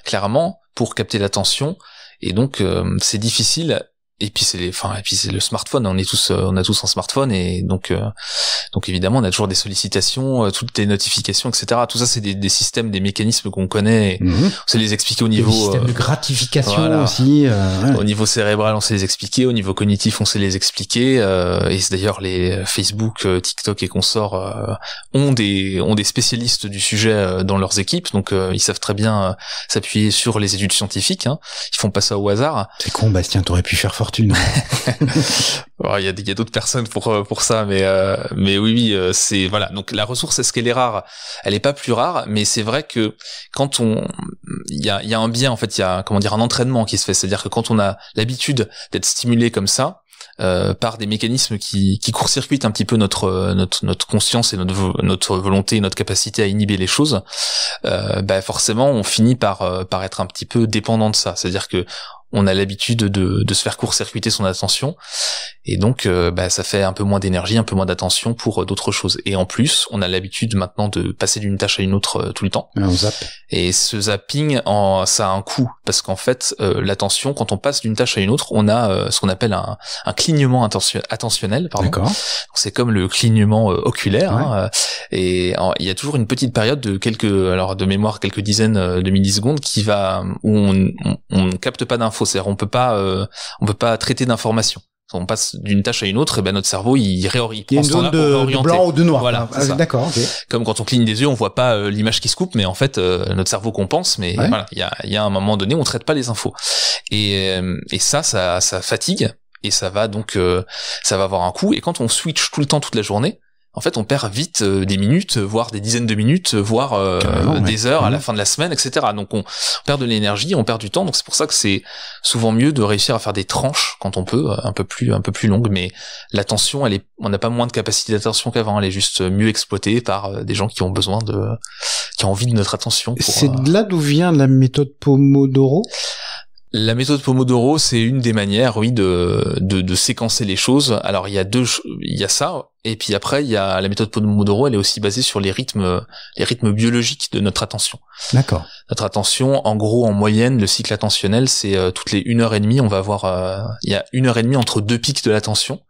clairement, pour capter l'attention, et donc c'est difficile. Et puis c'est le smartphone, on a tous un smartphone, et donc évidemment on a toujours des sollicitations, toutes les notifications, etc. Tout ça c'est des systèmes, des mécanismes qu'on connaît, on sait les expliquer au niveau système de gratification aussi, au niveau cérébral on sait les expliquer, au niveau cognitif on sait les expliquer, et c'est d'ailleurs les Facebook, TikTok et consorts ont des spécialistes du sujet dans leurs équipes, donc ils savent très bien s'appuyer sur les études scientifiques, ils font pas ça au hasard. C'est con, Bastien, t'aurais pu faire fortune. Il y a d'autres personnes pour ça, mais oui, c'est voilà. Donc la ressource, est-ce qu'elle est rare? Elle est pas plus rare, mais c'est vrai que quand il y a un biais, en fait, il y a un entraînement qui se fait, c'est-à-dire que quand on a l'habitude d'être stimulé comme ça, par des mécanismes qui court-circuitent un petit peu notre conscience et notre volonté, notre capacité à inhiber les choses, forcément on finit par être un petit peu dépendant de ça, c'est-à-dire que on a l'habitude de se faire court-circuiter son attention, et donc ça fait un peu moins d'énergie, un peu moins d'attention pour d'autres choses. Et en plus, on a l'habitude maintenant de passer d'une tâche à une autre tout le temps. On zappe. Et ce zapping, ça a un coût, parce qu'en fait, l'attention, quand on passe d'une tâche à une autre, on a ce qu'on appelle un clignement attentionnel. D'accord. Donc, c'est comme le clignement oculaire, et il y a toujours une petite période de de mémoire, quelques dizaines de millisecondes où on capte pas d'infos. C'est-à-dire on peut pas traiter d'informations. on passe d'une tâche à une autre, et ben notre cerveau il prend ce temps-là pour réorienter. De blanc ou de noir. Voilà, d'accord. Okay. Comme quand on cligne des yeux, on voit pas l'image qui se coupe, mais en fait notre cerveau compense. Mais voilà, il y a un moment donné où on traite pas les infos. Et ça fatigue, et ça va donc ça va avoir un coût. Et quand on switch tout le temps toute la journée, en fait, on perd vite des minutes, voire des dizaines de minutes, voire des heures à la fin de la semaine, etc. Donc on perd de l'énergie, on perd du temps. Donc c'est pour ça que c'est souvent mieux de réussir à faire des tranches quand on peut, un peu plus longues. Mais l'attention, on n'a pas moins de capacité d'attention qu'avant. Elle est juste mieux exploitée par des gens qui ont envie de notre attention. C'est de là d'où vient la méthode Pomodoro? La méthode Pomodoro, c'est une des manières, oui, de séquencer les choses. Alors il y a ça, et puis après il y a la méthode Pomodoro, elle est aussi basée sur les rythmes biologiques de notre attention. D'accord. Notre attention, en gros, en moyenne, le cycle attentionnel, c'est toutes les 1h30, on va avoir, il y a 1h30 entre deux pics de l'attention,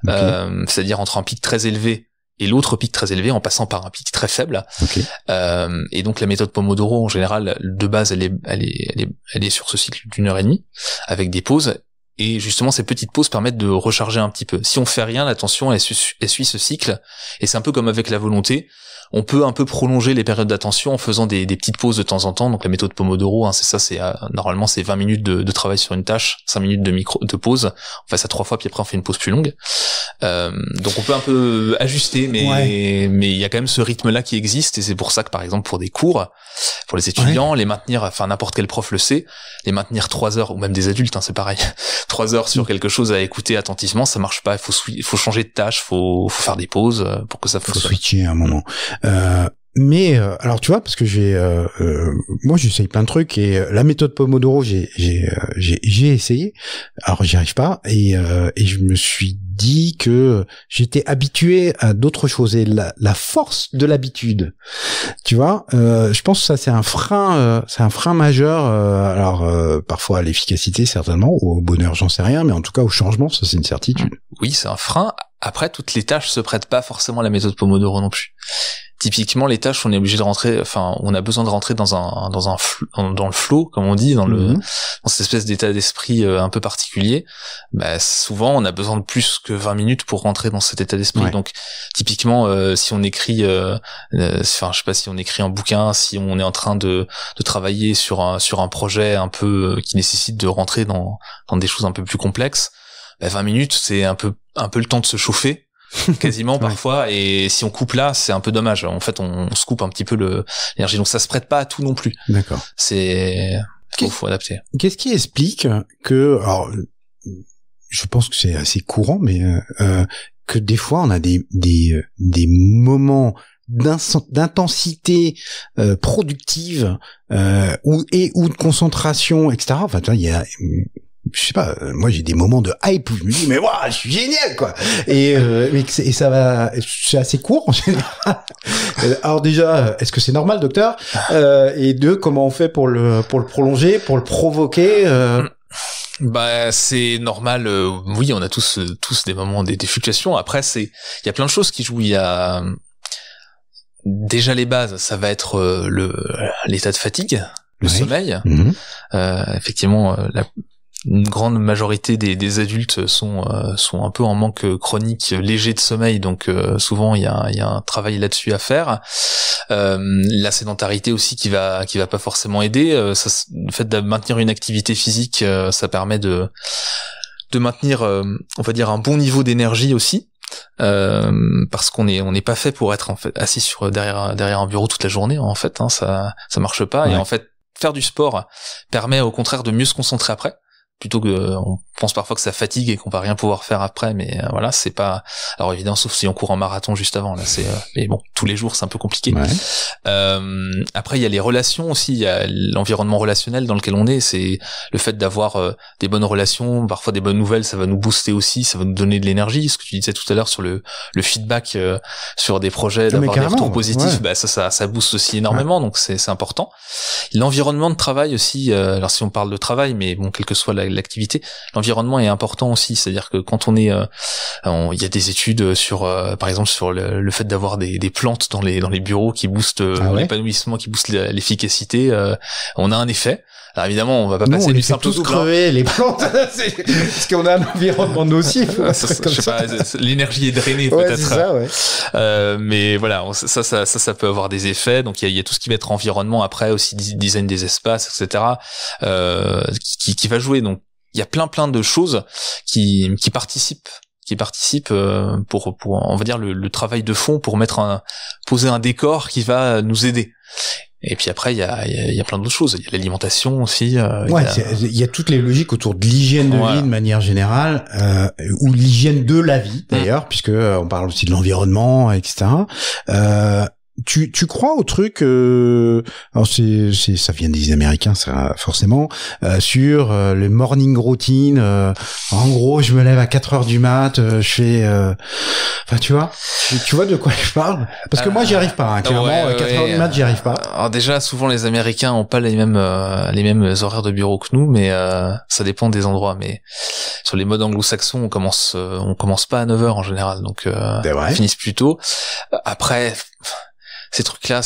c'est-à-dire entre un pic très élevé et l'autre pic très élevé en passant par un pic très faible. Et donc la méthode Pomodoro en général de base elle est sur ce cycle d'1h30 avec des pauses, et justement ces petites pauses permettent de recharger un petit peu. Si on fait rien, l'attention elle suit ce cycle, et c'est un peu comme avec la volonté. On peut un peu prolonger les périodes d'attention en faisant des petites pauses de temps en temps. Donc la méthode Pomodoro, c'est ça, normalement c'est 20 minutes de travail sur une tâche, 5 minutes de pause. On fait ça 3 fois, puis après on fait une pause plus longue. Donc on peut un peu ajuster, mais il y a quand même ce rythme-là qui existe, et c'est pour ça que par exemple pour des cours, pour les étudiants, les maintenir, enfin n'importe quel prof le sait, les maintenir 3 heures, ou même des adultes, c'est pareil, 3 heures sur quelque chose à écouter attentivement, ça marche pas. Il faut changer de tâche, faut faire des pauses pour que ça fonctionne. Faut switcher à un moment. Mais alors tu vois, parce que moi j'essaye plein de trucs, et la méthode Pomodoro j'ai essayé, alors j'y arrive pas, et je me suis dit que j'étais habitué à d'autres choses, et la force de l'habitude, tu vois, je pense que ça c'est un frein majeur, alors parfois à l'efficacité certainement, ou au bonheur j'en sais rien, mais en tout cas au changement, ça c'est une certitude. Oui, c'est un frein. Après, toutes les tâches se prêtent pas forcément à la méthode Pomodoro non plus. Typiquement, les tâches, on est obligé de rentrer, on a besoin de rentrer dans le flow, comme on dit, dans cette espèce d'état d'esprit un peu particulier. Bah, souvent, on a besoin de plus que 20 minutes pour rentrer dans cet état d'esprit. Donc, typiquement, si on écrit, je sais pas, si on écrit un bouquin, si on est en train de travailler sur un projet un peu qui nécessite de rentrer dans des choses un peu plus complexes, 20 minutes, c'est un peu le temps de se chauffer. Quasiment parfois, et si on coupe là, c'est un peu dommage. En fait, on se coupe un petit peu l'énergie, donc ça se prête pas à tout non plus. D'accord. Faut adapter. Qu'est-ce qui explique que, alors, je pense que c'est assez courant, mais que des fois on a des moments d'intensité productive ou de concentration, etc. Enfin, tu vois, il y a, je sais pas, moi j'ai des moments de hype où je me dis mais waouh, je suis génial quoi. Et ça va, c'est assez court en général. Alors déjà, est-ce que c'est normal, docteur? Et deux, comment on fait pour le prolonger, pour le provoquer? Bah c'est normal. Oui, on a tous des moments, des fluctuations. Après, il y a plein de choses qui jouent. Il y a déjà les bases, ça va être l'état de fatigue, le sommeil. Effectivement, une grande majorité des adultes sont un peu en manque chronique léger de sommeil, donc souvent il y a un travail là-dessus à faire. La sédentarité aussi qui va pas forcément aider. Le fait de maintenir une activité physique, ça permet de maintenir, on va dire, un bon niveau d'énergie aussi. Parce qu'on n'est pas fait pour être en fait assis derrière un bureau toute la journée, en fait, ça marche pas. Et en fait, faire du sport permet au contraire de mieux se concentrer après, plutôt que on pense parfois que ça fatigue et qu'on va rien pouvoir faire après, mais voilà, c'est pas, alors évidemment, sauf si on court en marathon juste avant, là mais bon, tous les jours c'est un peu compliqué. Après il y a les relations aussi, il y a l'environnement relationnel dans lequel on est, c'est le fait d'avoir des bonnes relations, parfois des bonnes nouvelles, ça va nous booster aussi, ça va nous donner de l'énergie, ce que tu disais tout à l'heure sur le feedback sur des projets, d'avoir des retours positifs, bah ça booste aussi énormément, donc c'est important. L'environnement de travail aussi, alors si on parle de travail, mais bon, quelle que soit l'activité, l'environnement l'environnement est important aussi, c'est-à-dire que quand on est, il y a des études sur, par exemple, sur le fait d'avoir des plantes dans les bureaux qui boostent l'épanouissement, qui boostent l'efficacité. On a un effet. Alors évidemment, on va pas passer du simple au double. Crever les plantes, parce qu'on a un environnement nocif. Je sais pas, l'énergie est drainée peut-être. C'est ça, ouais. Mais voilà, ça peut avoir des effets. Donc il y a tout ce qui va être environnement, après aussi design des espaces, etc. Qui va jouer. Donc il y a plein de choses qui participent pour on va dire le travail de fond pour poser un décor qui va nous aider. Et puis après il y a plein d'autres choses, il y a l'alimentation aussi, il y a toutes les logiques autour de l'hygiène de vie de manière générale, ou l'hygiène de la vie d'ailleurs, puisque on parle aussi de l'environnement, etc. Tu crois au truc, alors ça vient des Américains, ça forcément, sur le morning routine. En gros, je me lève à 4 heures du mat, je fais, enfin tu vois de quoi je parle? Parce que moi j'y arrive pas, hein, clairement. 4 heures du mat, j'y arrive pas. Alors déjà, souvent les Américains ont pas les mêmes horaires de bureau que nous, mais ça dépend des endroits. Mais sur les modes anglo-saxons, on commence pas à 9 heures en général, donc on finit plus tôt. Après. Ces trucs-là,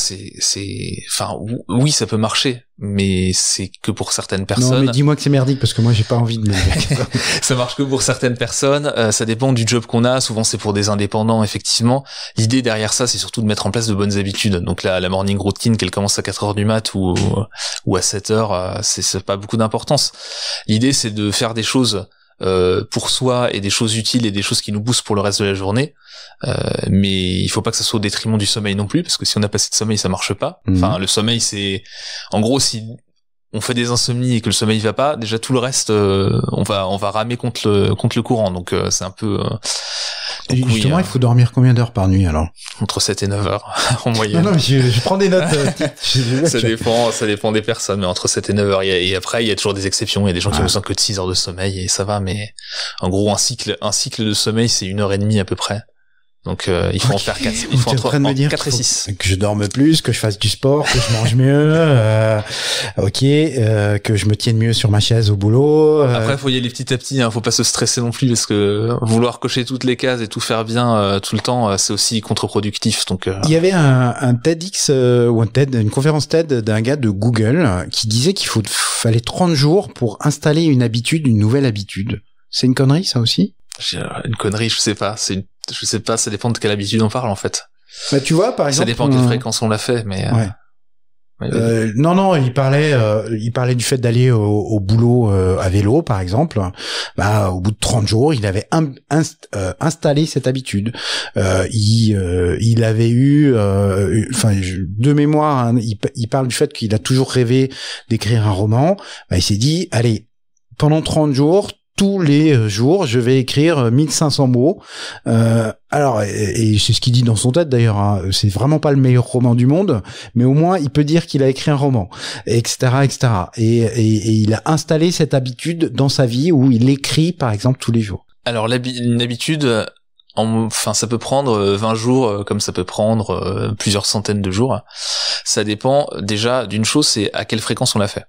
enfin, oui, ça peut marcher, mais c'est que pour certaines personnes. Non, mais dis-moi que c'est merdique, parce que moi, j'ai pas envie de me dire. Ça marche que pour certaines personnes. Ça dépend du job qu'on a. Souvent, c'est pour des indépendants, effectivement. L'idée derrière ça, c'est surtout de mettre en place de bonnes habitudes. Donc la morning routine, qu'elle commence à 4 heures du mat ou à 7 heures, c'est pas beaucoup d'importance. L'idée, c'est de faire des choses pour soi et des choses utiles et des choses qui nous boostent pour le reste de la journée. Mais il faut pas que ça soit au détriment du sommeil non plus, parce que si on a pas assez de sommeil, ça marche pas. Enfin, le sommeil, c'est, en gros, si on fait des insomnies et que le sommeil va pas, déjà tout le reste, on va ramer contre le courant. Donc c'est un peu. Donc, justement, il faut dormir combien d'heures par nuit alors? Entre 7 et 9 heures en moyenne. Non, mais je prends des notes. Ça dépend des personnes, mais entre 7 et 9 heures. Et après, il y a toujours des exceptions. Il y a des gens qui ont besoin que de 6 heures de sommeil et ça va. Mais en gros, un cycle de sommeil, c'est 1h30 à peu près. Donc il faut en faire 4. Il faut entre 4 et 6. Que je dorme plus, que je fasse du sport, que je mange mieux, que je me tienne mieux sur ma chaise au boulot. Après, faut y aller petit à petit. Faut pas se stresser non plus, parce que vouloir cocher toutes les cases et tout faire bien tout le temps, c'est aussi contre-productif. Donc il y avait un TEDx ou une conférence TED d'un gars de Google qui disait qu'il fallait 30 jours pour installer une nouvelle habitude. C'est une connerie, ça aussi? Une connerie, je sais pas, ça dépend de quelle habitude on parle en fait. Bah tu vois, par exemple, ça dépend de quelle fréquence on l'a fait, mais non, il parlait du fait d'aller au boulot à vélo, par exemple. Bah au bout de 30 jours, il avait installé cette habitude. Il avait eu, de mémoire, hein, il parle du fait qu'il a toujours rêvé d'écrire un roman. Bah, il s'est dit, allez, pendant 30 jours, tous les jours, je vais écrire 1500 mots. Alors, et c'est ce qu'il dit dans son tête d'ailleurs, hein, c'est vraiment pas le meilleur roman du monde, mais au moins il peut dire qu'il a écrit un roman, etc., etc. Et il a installé cette habitude dans sa vie où il écrit, par exemple, tous les jours. Alors, une habitude, ça peut prendre 20 jours, comme ça peut prendre plusieurs centaines de jours. Ça dépend déjà d'une chose, c'est à quelle fréquence on l'a fait.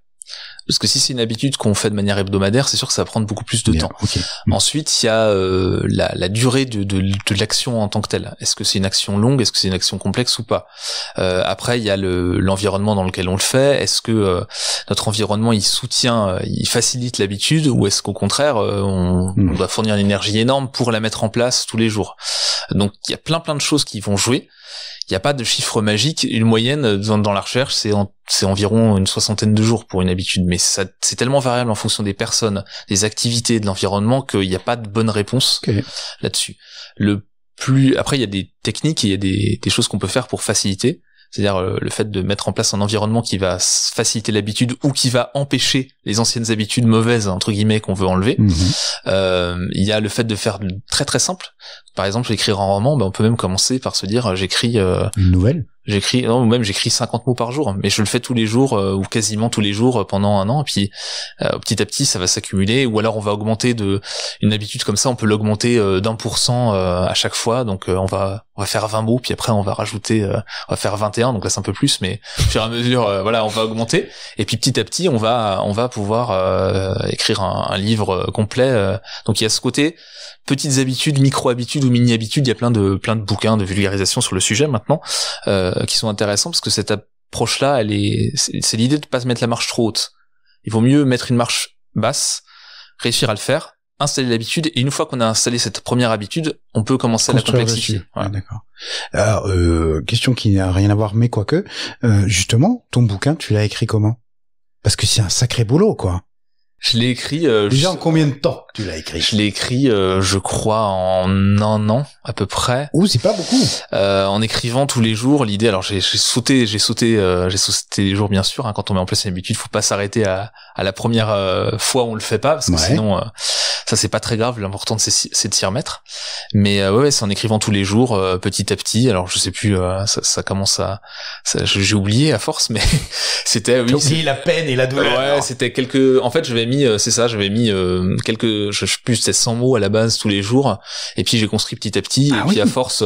Parce que si c'est une habitude qu'on fait de manière hebdomadaire, c'est sûr que ça va prendre beaucoup plus de temps. Okay. Ensuite, il y a la durée de l'action en tant que telle. Est-ce que c'est une action longue? Est-ce que c'est une action complexe ou pas? Après, il y a l'environnement dans lequel on le fait. Est-ce que notre environnement il soutient, il facilite l'habitude, ou est-ce qu'au contraire on doit fournir une énergie énorme pour la mettre en place tous les jours? Donc il y a plein de choses qui vont jouer. Il n'y a pas de chiffre magique. Une moyenne dans la recherche, c'est environ une 60aine de jours pour une habitude. Mais c'est tellement variable en fonction des personnes, des activités, de l'environnement, qu'il n'y a pas de bonne réponse là-dessus. Après, il y a des techniques et il y a des choses qu'on peut faire pour faciliter. C'est-à-dire le fait de mettre en place un environnement qui va faciliter l'habitude ou qui va empêcher les anciennes habitudes mauvaises, entre guillemets, qu'on veut enlever. Il y a le fait de faire très très simple. Par exemple, écrire un roman, on peut même commencer par se dire j'écris une nouvelle. j'écris 50 mots par jour, mais je le fais tous les jours ou quasiment tous les jours pendant un an, et puis petit à petit ça va s'accumuler, ou alors on va augmenter une habitude comme ça, on peut l'augmenter d'1% à chaque fois, donc on va faire 20 mots, puis après on va rajouter, on va faire 21, donc là c'est un peu plus, mais au fur et à mesure, voilà, on va augmenter, et puis petit à petit on va pouvoir écrire un livre complet. Donc il y a ce côté petites habitudes, micro-habitudes ou mini-habitudes, il y a plein de bouquins de vulgarisation sur le sujet maintenant qui sont intéressants, parce que cette approche-là, c'est l'idée de pas se mettre la marche trop haute. Il vaut mieux mettre une marche basse, réussir à le faire, installer l'habitude, et une fois qu'on a installé cette première habitude, on peut commencer à la complexifier. Ouais. D'accord. Alors, question qui n'a rien à voir, mais quoique, justement, ton bouquin, tu l'as écrit comment? Parce que c'est un sacré boulot, quoi. Je l'ai écrit... déjà, en combien de temps tu l'as écrit? Je l'ai écrit, je crois, en un an, à peu près. Ouh, c'est pas beaucoup. En écrivant tous les jours, l'idée, alors j'ai sauté les jours, bien sûr, hein, quand on met en place une habitude, faut pas s'arrêter à la première fois où on le fait pas, parce que sinon, ça c'est pas très grave, l'important c'est de s'y remettre. Mais ouais, c'est en écrivant tous les jours, petit à petit, alors je sais plus, ça commence j'ai oublié à force, mais c'était... T'as oublié la peine et la douleur. Ouais, c'était en fait, j'avais mis c'était 100 mots à la base tous les jours, et puis j'ai construit petit à petit, et puis à force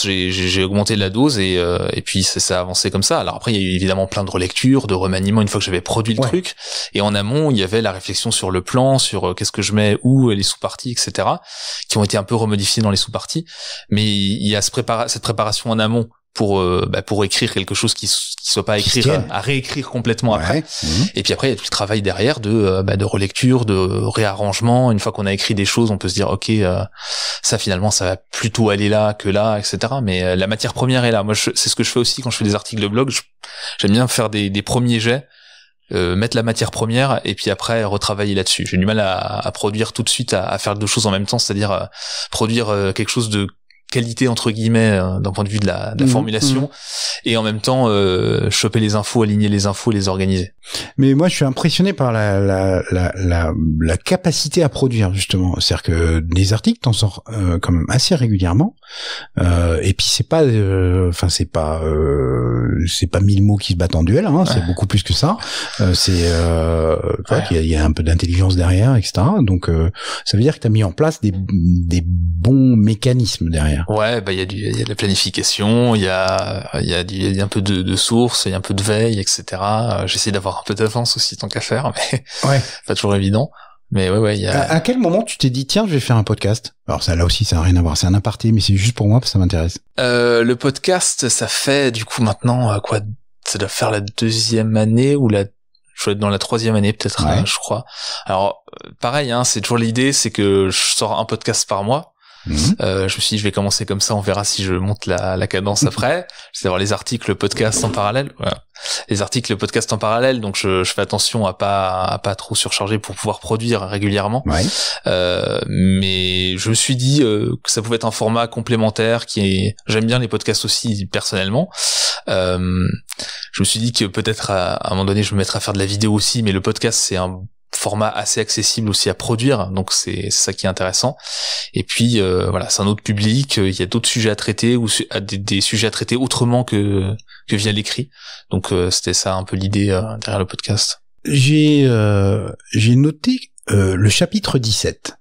j'ai augmenté la dose, et puis ça a avancé comme ça. Alors après il y a eu évidemment plein de relectures, de remaniements une fois que j'avais produit le truc, et en amont il y avait la réflexion sur le plan, sur qu'est-ce que je mets où, les sous-parties, etc., qui ont été un peu remodifiés dans les sous-parties, mais il y a cette préparation en amont pour écrire quelque chose qui soit pas à réécrire complètement après. Et puis après il y a tout le travail derrière de relecture, de réarrangement. Une fois qu'on a écrit des choses, on peut se dire ok, ça finalement ça va plutôt aller là que là, etc. Mais la matière première est là. Moi c'est ce que je fais aussi quand je fais des articles de blog. J'aime bien faire des premiers jets, mettre la matière première, et puis après retravailler là-dessus. J'ai du mal à produire tout de suite, à faire deux choses en même temps, c'est-à-dire produire quelque chose de qualité entre guillemets d'un point de vue de la formulation, et en même temps choper les infos, aligner les infos, les organiser. Mais moi je suis impressionné par la capacité à produire, justement. C'est-à-dire que des articles t'en sors quand même assez régulièrement, et puis c'est pas 1000 mots qui se battent en duel, hein, c'est beaucoup plus que ça. Il y a un peu d'intelligence derrière, etc. Donc ça veut dire que t'as mis en place des bons mécanismes derrière. Ouais, il y a de la planification, il y a un peu de sources, il y a un peu de veille, etc. J'essaie d'avoir un peu d'avance aussi tant qu'à faire, mais pas toujours évident. Mais ouais, il y a... À quel moment tu t'es dit tiens, je vais faire un podcast? Alors ça là aussi ça n'a rien à voir, c'est un aparté, mais c'est juste pour moi parce que ça m'intéresse. Le podcast, ça fait du coup maintenant ça doit faire la 2e année ou je dois être dans la 3e année peut-être, je crois. Alors pareil, hein, c'est toujours l'idée, c'est que je sors un podcast par mois. Je me suis dit, je vais commencer comme ça, on verra si je monte la cadence après. C'est d'avoir les articles, le podcast en parallèle. Voilà. Les articles, le podcast en parallèle, donc je fais attention à pas trop surcharger pour pouvoir produire régulièrement. Mais je me suis dit que ça pouvait être un format complémentaire j'aime bien les podcasts aussi personnellement. Je me suis dit que peut-être à un moment donné je me mettrais à faire de la vidéo aussi, mais le podcast c'est un format assez accessible aussi à produire, donc c'est ça qui est intéressant. Et puis voilà, c'est un autre public, il y a d'autres sujets à traiter, ou des sujets à traiter autrement que via l'écrit. Donc c'était ça un peu l'idée derrière le podcast. J'ai noté le chapitre 17.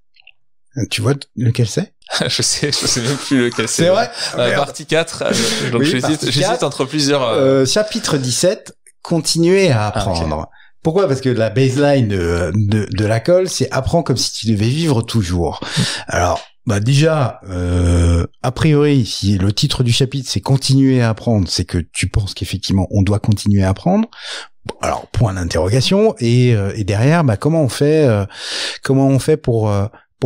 Tu vois lequel c'est? je sais même plus lequel c'est. C'est vrai? Partie 4. Donc oui, j'hésite entre plusieurs chapitre 17, continuer à apprendre. Okay. Pourquoi? Parce que la baseline de la colle, c'est apprends comme si tu devais vivre toujours. Alors, déjà, a priori, si le titre du chapitre c'est continuer à apprendre, c'est que tu penses qu'effectivement on doit continuer à apprendre. Alors, point d'interrogation. Et derrière, comment on fait pour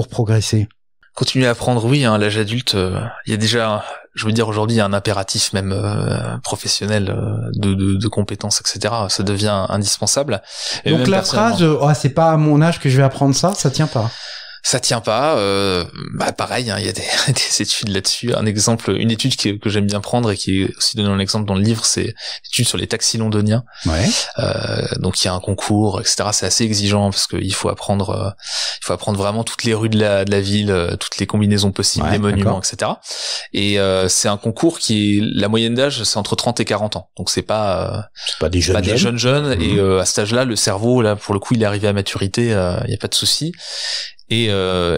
progresser? Continuer à apprendre, oui, hein, l'âge adulte, il y a déjà, je veux dire aujourd'hui, il y a un impératif même professionnel de compétences, etc. Ça devient indispensable. Et donc la phrase, c'est pas à mon âge que je vais apprendre ça tient pas. Ça tient pas. Pareil, hein, il y a des études là-dessus. Une étude que j'aime bien prendre et qui est aussi donnée en exemple dans le livre, c'est l'étude sur les taxis londoniens. Ouais. Donc il y a un concours, etc. C'est assez exigeant parce qu'il faut apprendre vraiment toutes les rues de la ville, toutes les combinaisons possibles, les monuments, etc. Et c'est un concours la moyenne d'âge, c'est entre 30 et 40 ans. Donc c'est pas des jeunes. Et à cet âge-là, le cerveau, là, pour le coup, il est arrivé à maturité. Il y a pas de souci. Et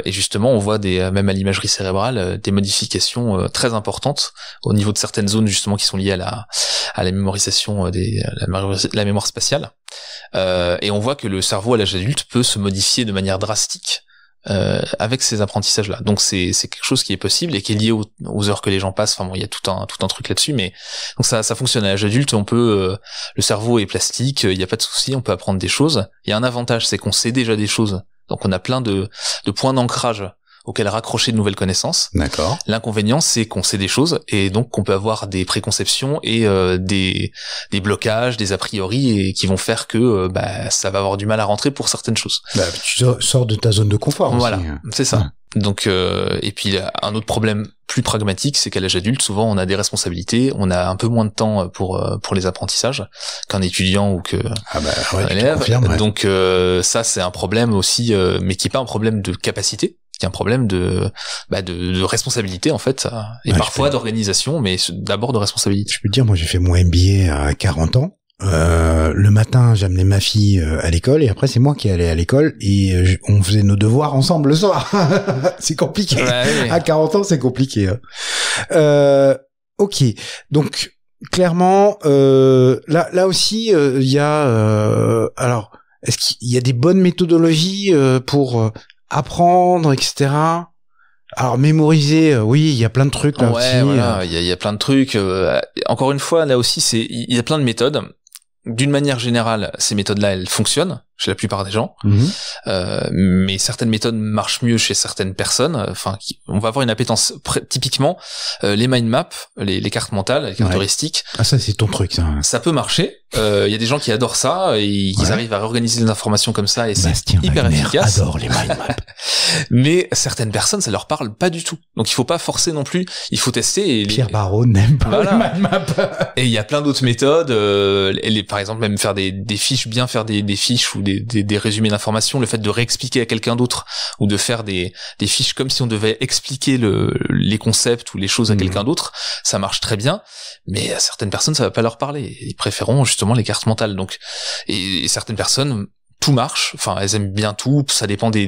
justement, on voit même à l'imagerie cérébrale, des modifications très importantes au niveau de certaines zones justement qui sont liées à la mémorisation la mémoire spatiale. Et on voit que le cerveau à l'âge adulte peut se modifier de manière drastique avec ces apprentissages-là. Donc c'est quelque chose qui est possible et qui est lié aux heures que les gens passent. Enfin bon, il y a tout un truc là-dessus, mais donc ça fonctionne à l'âge adulte. On peut, le cerveau est plastique, il y a pas de souci, on peut apprendre des choses. Il y a un avantage, c'est qu'on sait déjà des choses. Donc on a plein de points d'ancrage auxquels raccrocher de nouvelles connaissances. D'accord. L'inconvénient, c'est qu'on sait des choses et donc qu'on peut avoir des préconceptions et des blocages, des a priori et qui vont faire que ça va avoir du mal à rentrer pour certaines choses. Tu sors de ta zone de confort. Voilà, aussi. c'est ça. Donc et puis un autre problème plus pragmatique, c'est qu'à l'âge adulte, souvent on a des responsabilités, on a un peu moins de temps pour les apprentissages qu'un étudiant ou qu'un élève. Confirme, ouais. Donc ça c'est un problème aussi, mais qui est pas un problème de capacité, qui est un problème de responsabilité en fait, et parfois d'organisation, mais d'abord de responsabilité. Je peux te dire, moi j'ai fait mon MBA à 40 ans. Le matin, j'amenais ma fille à l'école et après c'est moi qui allais à l'école et on faisait nos devoirs ensemble le soir. C'est compliqué. Ouais. À 40 ans, c'est compliqué. Ok. Donc clairement, là aussi, il y a. Alors, est-ce qu'il y a des bonnes méthodologies pour apprendre, etc. Alors mémoriser, oui, il y a plein de trucs là aussi. Ouais, voilà, il y a plein de trucs. Encore une fois, là aussi, il y a plein de méthodes. D'une manière générale, ces méthodes-là, elles fonctionnent chez la plupart des gens, mais certaines méthodes marchent mieux chez certaines personnes. Enfin, on va avoir une appétence. Typiquement, les mind maps, les cartes mentales, les cartes heuristiques. Ah, ça, c'est ton truc, ça. Ça peut marcher. Il y a des gens qui adorent ça et ils arrivent à réorganiser les informations comme ça et c'est hyper efficace. Adore les mind maps. Mais certaines personnes, ça leur parle pas du tout. Donc il faut pas forcer non plus. Il faut tester. Pierre Barraud n'aime pas les mind maps. Et il y a plein d'autres méthodes. Par exemple, même faire des fiches, bien faire des fiches ou des résumés d'informations. Le fait de réexpliquer à quelqu'un d'autre ou de faire des fiches comme si on devait expliquer les concepts ou les choses à quelqu'un d'autre, ça marche très bien. Mais à certaines personnes, ça va pas leur parler. Ils préféreront justement les cartes mentales. Donc, et certaines personnes, tout marche. Enfin, elles aiment bien tout. Ça dépend des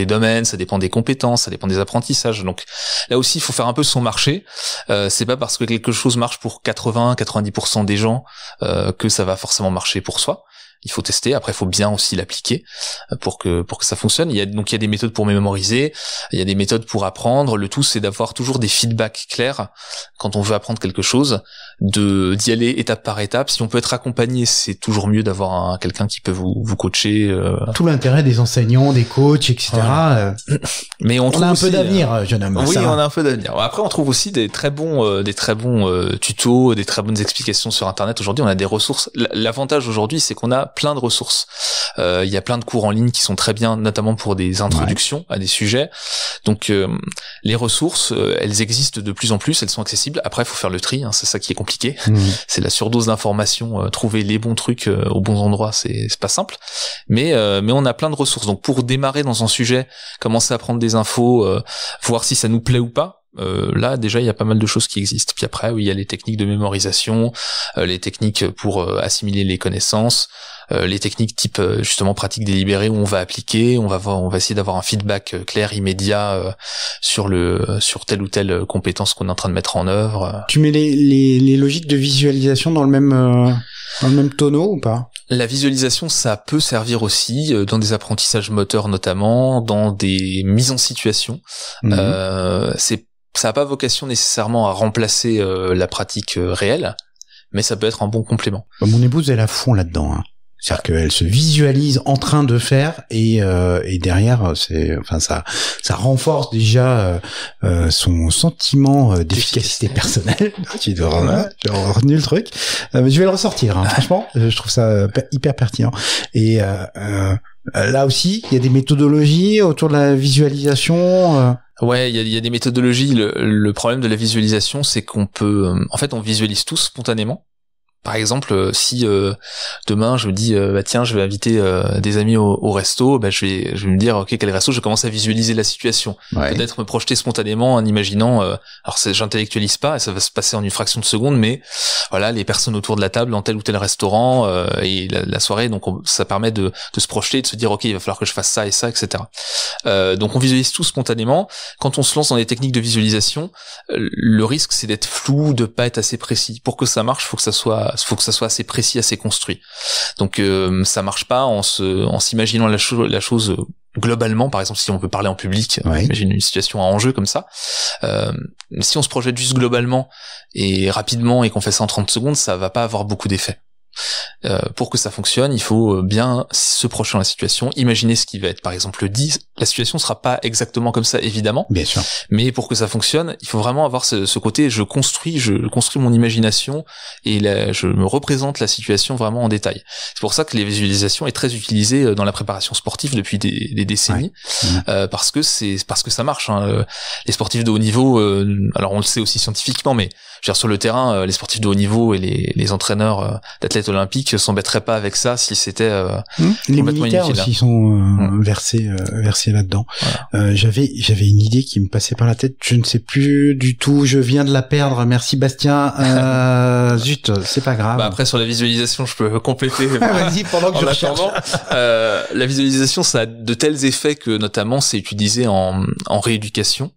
domaines, ça dépend des compétences, ça dépend des apprentissages. Donc, là aussi, il faut faire un peu son marché. C'est pas parce que quelque chose marche pour 80-90% des gens que ça va forcément marcher pour soi. Il faut tester. Après, il faut bien aussi l'appliquer pour que ça fonctionne. Il y a des méthodes pour mémoriser. Il y a des méthodes pour apprendre. Le tout, c'est d'avoir toujours des feedbacks clairs quand on veut apprendre quelque chose, d'y aller étape par étape. Si on peut être accompagné, c'est toujours mieux d'avoir quelqu'un qui peut vous coacher. Tout l'intérêt des enseignants, des coachs, etc. Ouais. Mais on a un peu d'avenir, jeune homme. Oui, on a un peu d'avenir. Après, on trouve aussi des très bons tutos, des très bonnes explications sur Internet. Aujourd'hui, on a des ressources. L'avantage aujourd'hui, c'est qu'on a plein de ressources. Il y a plein de cours en ligne qui sont très bien, notamment pour des introductions à des sujets. Donc les ressources, elles existent de plus en plus, elles sont accessibles. Après, il faut faire le tri, hein, c'est ça qui est compliqué. C'est la surdose d'informations, trouver les bons trucs aux bons endroits, c'est pas simple. Mais on a plein de ressources. Donc pour démarrer dans un sujet, commencer à prendre des infos, voir si ça nous plaît ou pas. Là déjà il y a pas mal de choses qui existent. Puis après il y a les techniques de mémorisation, les techniques pour assimiler les connaissances, les techniques type justement pratique délibérée où on va appliquer, on va essayer d'avoir un feedback clair, immédiat sur telle ou telle compétence qu'on est en train de mettre en œuvre. Tu mets les logiques de visualisation dans le même tonneau ou pas? La visualisation, ça peut servir aussi dans des apprentissages moteurs notamment, dans des mises en situation. Ça n'a pas vocation nécessairement à remplacer la pratique réelle, mais ça peut être un bon complément. Mon épouse, elle a fond là-dedans. Hein. C'est-à-dire qu'elle se visualise en train de faire et derrière ça renforce déjà son sentiment d'efficacité personnelle. Tu dois j'ai retenu le truc. Mais je vais le ressortir. Franchement, je trouve ça hyper pertinent. Et là aussi, il y a des méthodologies autour de la visualisation. Ouais, il y a des méthodologies. Le problème de la visualisation, c'est qu'on peut, en fait, on visualise tous spontanément. Par exemple, si demain je me dis tiens, je vais inviter des amis au resto, je vais me dire ok, quel resto, je commence à visualiser la situation, peut-être me projeter spontanément en imaginant alors j'intellectualise pas et ça va se passer en une fraction de seconde, mais voilà, les personnes autour de la table dans tel ou tel restaurant et la soirée, donc ça permet de se projeter et de se dire ok, il va falloir que je fasse ça et ça, etc. Donc on visualise tout spontanément. Quand on se lance dans des techniques de visualisation, le risque c'est d'être flou, de pas être assez précis. Pour que ça marche, faut que ça soit assez précis, assez construit. Donc ça marche pas en s'imaginant la chose globalement. Par exemple, si on peut parler en public, imagine une situation à enjeu comme ça. Si on se projette juste globalement et rapidement et qu'on fait ça en 30 secondes, ça va pas avoir beaucoup d'effet. Pour que ça fonctionne, il faut bien se projeter dans la situation, imaginer ce qui va être par exemple dit. La situation sera pas exactement comme ça évidemment, bien sûr, mais pour que ça fonctionne, il faut vraiment avoir ce côté je construis mon imagination et je me représente la situation vraiment en détail. C'est pour ça que les visualisations est très utilisée dans la préparation sportive depuis des décennies, parce que ça marche. Les sportifs de haut niveau, alors on le sait aussi scientifiquement, mais je veux dire, sur le terrain, les sportifs de haut niveau et les entraîneurs d'athlètes olympiques s'embêteraient pas avec ça si c'était les militaires inutile, aussi sont versés là-dedans. Voilà. J'avais une idée qui me passait par la tête, je ne sais plus du tout, je viens de la perdre. Merci Bastien. Zut, c'est pas grave. Après sur la visualisation, je peux compléter. Vas-y, pendant que je recherche. La visualisation, ça a de tels effets que notamment c'est utilisé en rééducation.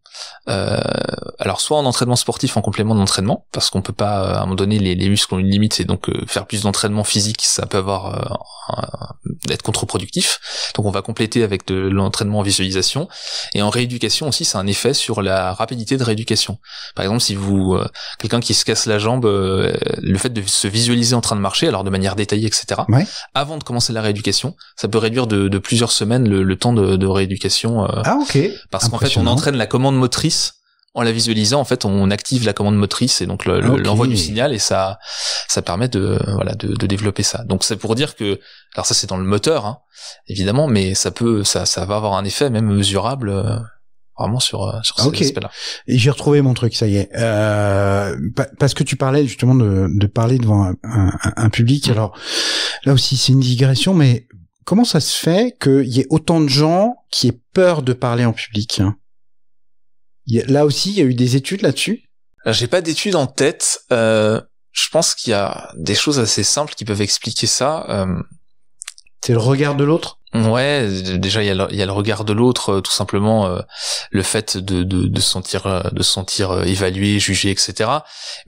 Alors soit en entraînement sportif en complément d'entraînement, parce qu'on peut pas à un moment donné les muscles ont une limite et donc faire plus d'entraînement physique ça peut être contre-productif, donc on va compléter avec de l'entraînement en visualisation. Et en rééducation aussi, c'est un effet sur la rapidité de rééducation. Par exemple, si quelqu'un qui se casse la jambe, le fait de se visualiser en train de marcher, alors de manière détaillée, etc., avant de commencer la rééducation, ça peut réduire de plusieurs semaines le temps de rééducation. Parce qu'en fait on entraîne la commande motrice en la visualisant. En fait, on active la commande motrice et donc l'envoi du signal, et ça permet de développer ça. Donc c'est pour dire que, alors ça c'est dans le moteur, évidemment, mais ça va avoir un effet même mesurable vraiment sur ces aspects-là. Et j'ai retrouvé mon truc, ça y est. Parce que tu parlais justement de parler devant un public. Alors là aussi c'est une digression, mais comment ça se fait qu'il y ait autant de gens qui aient peur de parler en public? Là aussi, il y a eu des études là-dessus? J'ai pas d'études en tête. Je pense qu'il y a des choses assez simples qui peuvent expliquer ça. C'est le regard de l'autre? Ouais, déjà il y a le regard de l'autre, tout simplement le fait de se sentir évalué, jugé, etc.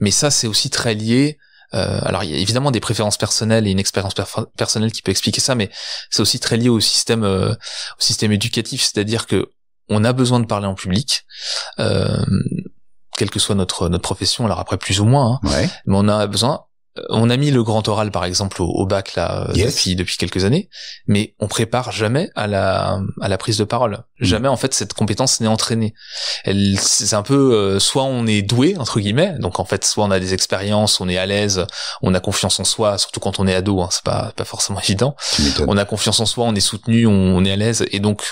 Mais ça, c'est aussi très lié. Alors il y a évidemment des préférences personnelles et une expérience personnelle qui peut expliquer ça, mais c'est aussi très lié au système éducatif, c'est-à-dire que on a besoin de parler en public, quelle que soit notre profession, alors après plus ou moins, mais on a besoin. On a mis le grand oral par exemple au bac là depuis quelques années, mais on prépare jamais à la prise de parole. Jamais en fait cette compétence n'est entraînée. C'est un peu soit on est doué entre guillemets, donc en fait soit on a des expériences, on est à l'aise, on a confiance en soi, surtout quand on est ado, c'est pas forcément évident. On a confiance en soi, on est soutenu, on est à l'aise, et donc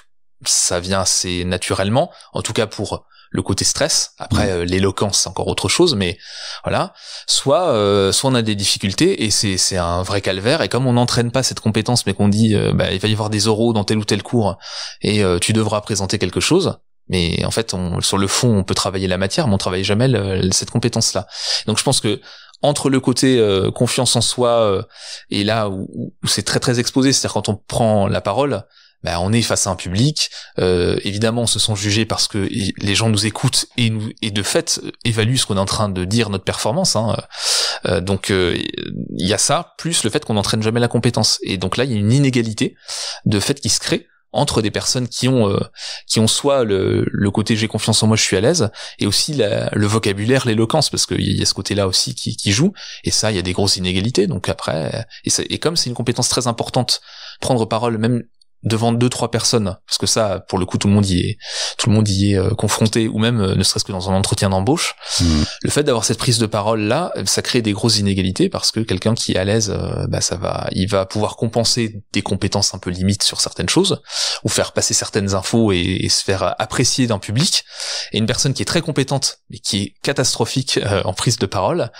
ça vient assez naturellement, en tout cas pour le côté stress. Après l'éloquence c'est encore autre chose, mais voilà. Soit on a des difficultés et c'est un vrai calvaire, et comme on n'entraîne pas cette compétence mais qu'on dit il va y avoir des oraux dans tel ou tel cours et tu devras présenter quelque chose, mais en fait sur le fond on peut travailler la matière mais on travaille jamais cette compétence là. Donc je pense que entre le côté confiance en soi et là où c'est très très exposé, c'est-à-dire quand on prend la parole, on est face à un public, évidemment on se sent jugé parce que les gens nous écoutent et de fait évaluent ce qu'on est en train de dire, notre performance, donc il y a ça, plus le fait qu'on n'entraîne jamais la compétence, et donc là il y a une inégalité de fait qui se crée entre des personnes qui ont soit le côté j'ai confiance en moi, je suis à l'aise, et aussi le vocabulaire, l'éloquence, parce qu'il y a ce côté-là aussi qui joue, et ça, il y a des grosses inégalités. Donc après, et comme c'est une compétence très importante, prendre parole même devant 2-3 personnes, parce que ça, pour le coup, tout le monde y est confronté, ou même ne serait-ce que dans un entretien d'embauche. Le fait d'avoir cette prise de parole là, ça crée des grosses inégalités, parce que quelqu'un qui est à l'aise, il va pouvoir compenser des compétences un peu limites sur certaines choses, ou faire passer certaines infos et se faire apprécier d'un public. Et une personne qui est très compétente mais qui est catastrophique en prise de parole,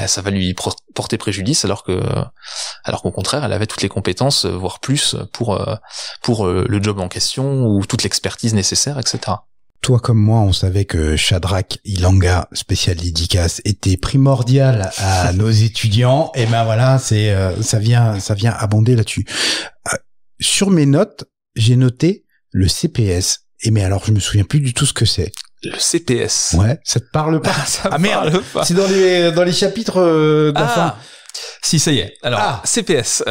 ça va lui porter préjudice, alors qu'au contraire, elle avait toutes les compétences, voire plus, pour le job en question, ou toute l'expertise nécessaire, etc. Toi comme moi, on savait que Shadrach Ilanga, spécial dédicace, était primordial à nos étudiants. Et ben voilà, ça vient abonder là-dessus. Sur mes notes, j'ai noté le CPS. Et mais alors, je me souviens plus du tout ce que c'est. Le CPS. Ouais, ça te parle pas? Merde, pas. C'est dans les chapitres d'enfants. Si, ça y est. Alors, CPS,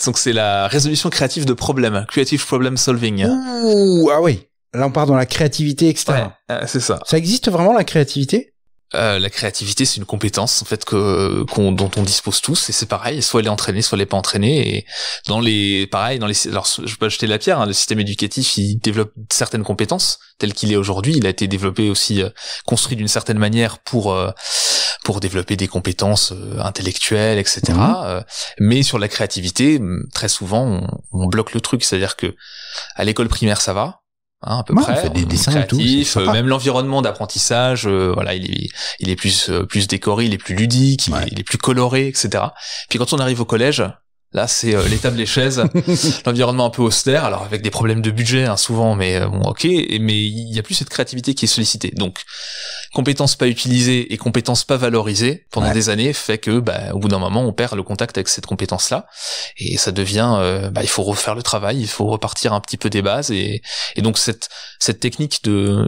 donc c'est la résolution créative de problèmes, Creative Problem Solving. Ouh, ah oui. Là, on part dans la créativité, etc. Ouais, c'est ça. Ça existe vraiment, la créativité? La créativité, c'est une compétence en fait dont on dispose tous, et c'est pareil, soit elle est entraînée, soit elle est pas entraînée. Et alors je vais pas jeter la pierre, le système éducatif, il développe certaines compétences tel qu'il est aujourd'hui. Il a été développé aussi, construit d'une certaine manière pour développer des compétences intellectuelles, etc. Mais sur la créativité, très souvent on bloque le truc, c'est-à-dire que à l'école primaire ça va. À peu près, on fait des dessins créatifs, et tout, même l'environnement d'apprentissage, il est plus décoré, il est plus ludique, il est plus coloré, etc. Puis quand on arrive au collège, là c'est l'étable des chaises, l'environnement un peu austère, alors avec des problèmes de budget souvent, mais mais il y a plus cette créativité qui est sollicitée. Donc compétences pas utilisées et compétences pas valorisées pendant des années fait que au bout d'un moment on perd le contact avec cette compétence là, et ça devient il faut refaire le travail, il faut repartir un petit peu des bases, et donc cette technique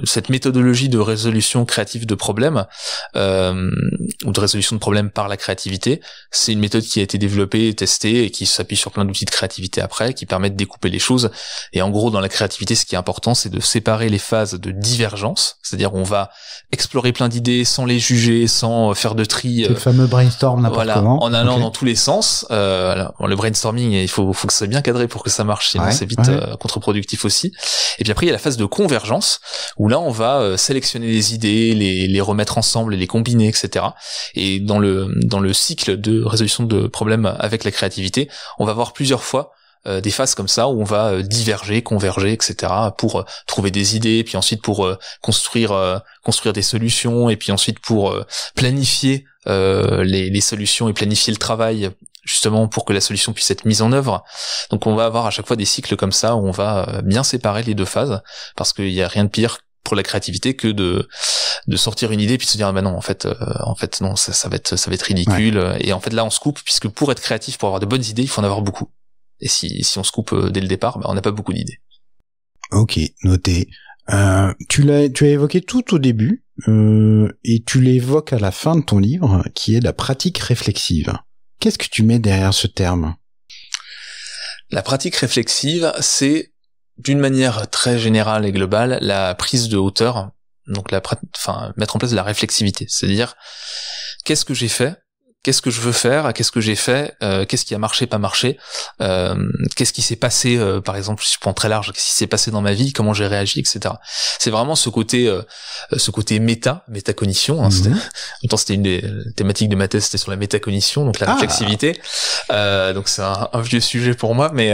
cette méthodologie de résolution créative de problèmes ou de résolution de problèmes par la créativité, c'est une méthode qui a été développée, testée, et qui s'appuie sur plein d'outils de créativité après, qui permettent de découper les choses. Et en gros, dans la créativité, ce qui est important, c'est de séparer les phases de divergence, c'est-à-dire on va explorer plein d'idées sans les juger, sans faire de tri. Le fameux brainstorm, n'importe comment. En allant dans tous les sens. Le brainstorming, il faut que ça soit bien cadré pour que ça marche, sinon c'est vite contre-productif aussi. Et puis après, il y a la phase de convergence, où là, on va sélectionner les idées, les remettre ensemble, les combiner, etc. Et dans le cycle de résolution de problèmes avec la créativité, on va voir plusieurs fois des phases comme ça où on va diverger, converger, etc. pour trouver des idées, puis ensuite pour construire des solutions, et puis ensuite pour planifier les solutions et planifier le travail, justement pour que la solution puisse être mise en œuvre. Donc on va avoir à chaque fois des cycles comme ça où on va bien séparer les deux phases, parce qu'il y a rien de pire pour la créativité que de sortir une idée puis de se dire non, en fait non, ça va être ridicule, et en fait là on se coupe, puisque pour être créatif, pour avoir de bonnes idées, il faut en avoir beaucoup. Et si on se coupe dès le départ, on n'a pas beaucoup d'idées. Ok, noté. Tu as évoqué tout au début, et tu l'évoques à la fin de ton livre, qui est la pratique réflexive. Qu'est-ce que tu mets derrière ce terme? La pratique réflexive, c'est, d'une manière très générale et globale, la prise de hauteur, donc mettre en place de la réflexivité. C'est-à-dire, qu'est-ce que j'ai fait? Qu'est-ce que je veux faire? Qu'est-ce que j'ai fait? Qu'est-ce qui a marché, pas marché? Qu'est-ce qui s'est passé, par exemple, si je prends très large, qu'est-ce qui s'est passé dans ma vie? Comment j'ai réagi, etc. C'est vraiment ce côté métacognition. En même temps, c'était une des thématiques de ma thèse, c'était sur la métacognition, donc la réflexivité. Donc c'est un vieux sujet pour moi, mais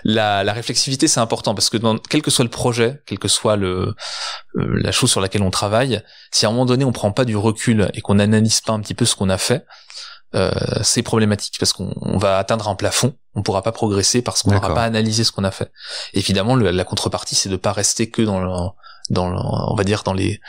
la réflexivité, c'est important, parce que quel que soit le projet, quel que soit la chose sur laquelle on travaille, si à un moment donné on prend pas du recul et qu'on n'analyse pas un petit peu ce qu'on a fait, c'est problématique, parce qu'on va atteindre un plafond, on pourra pas progresser parce qu'on n'aura pas analysé ce qu'on a fait. Évidemment, la contrepartie, c'est de pas rester que on va dire dans les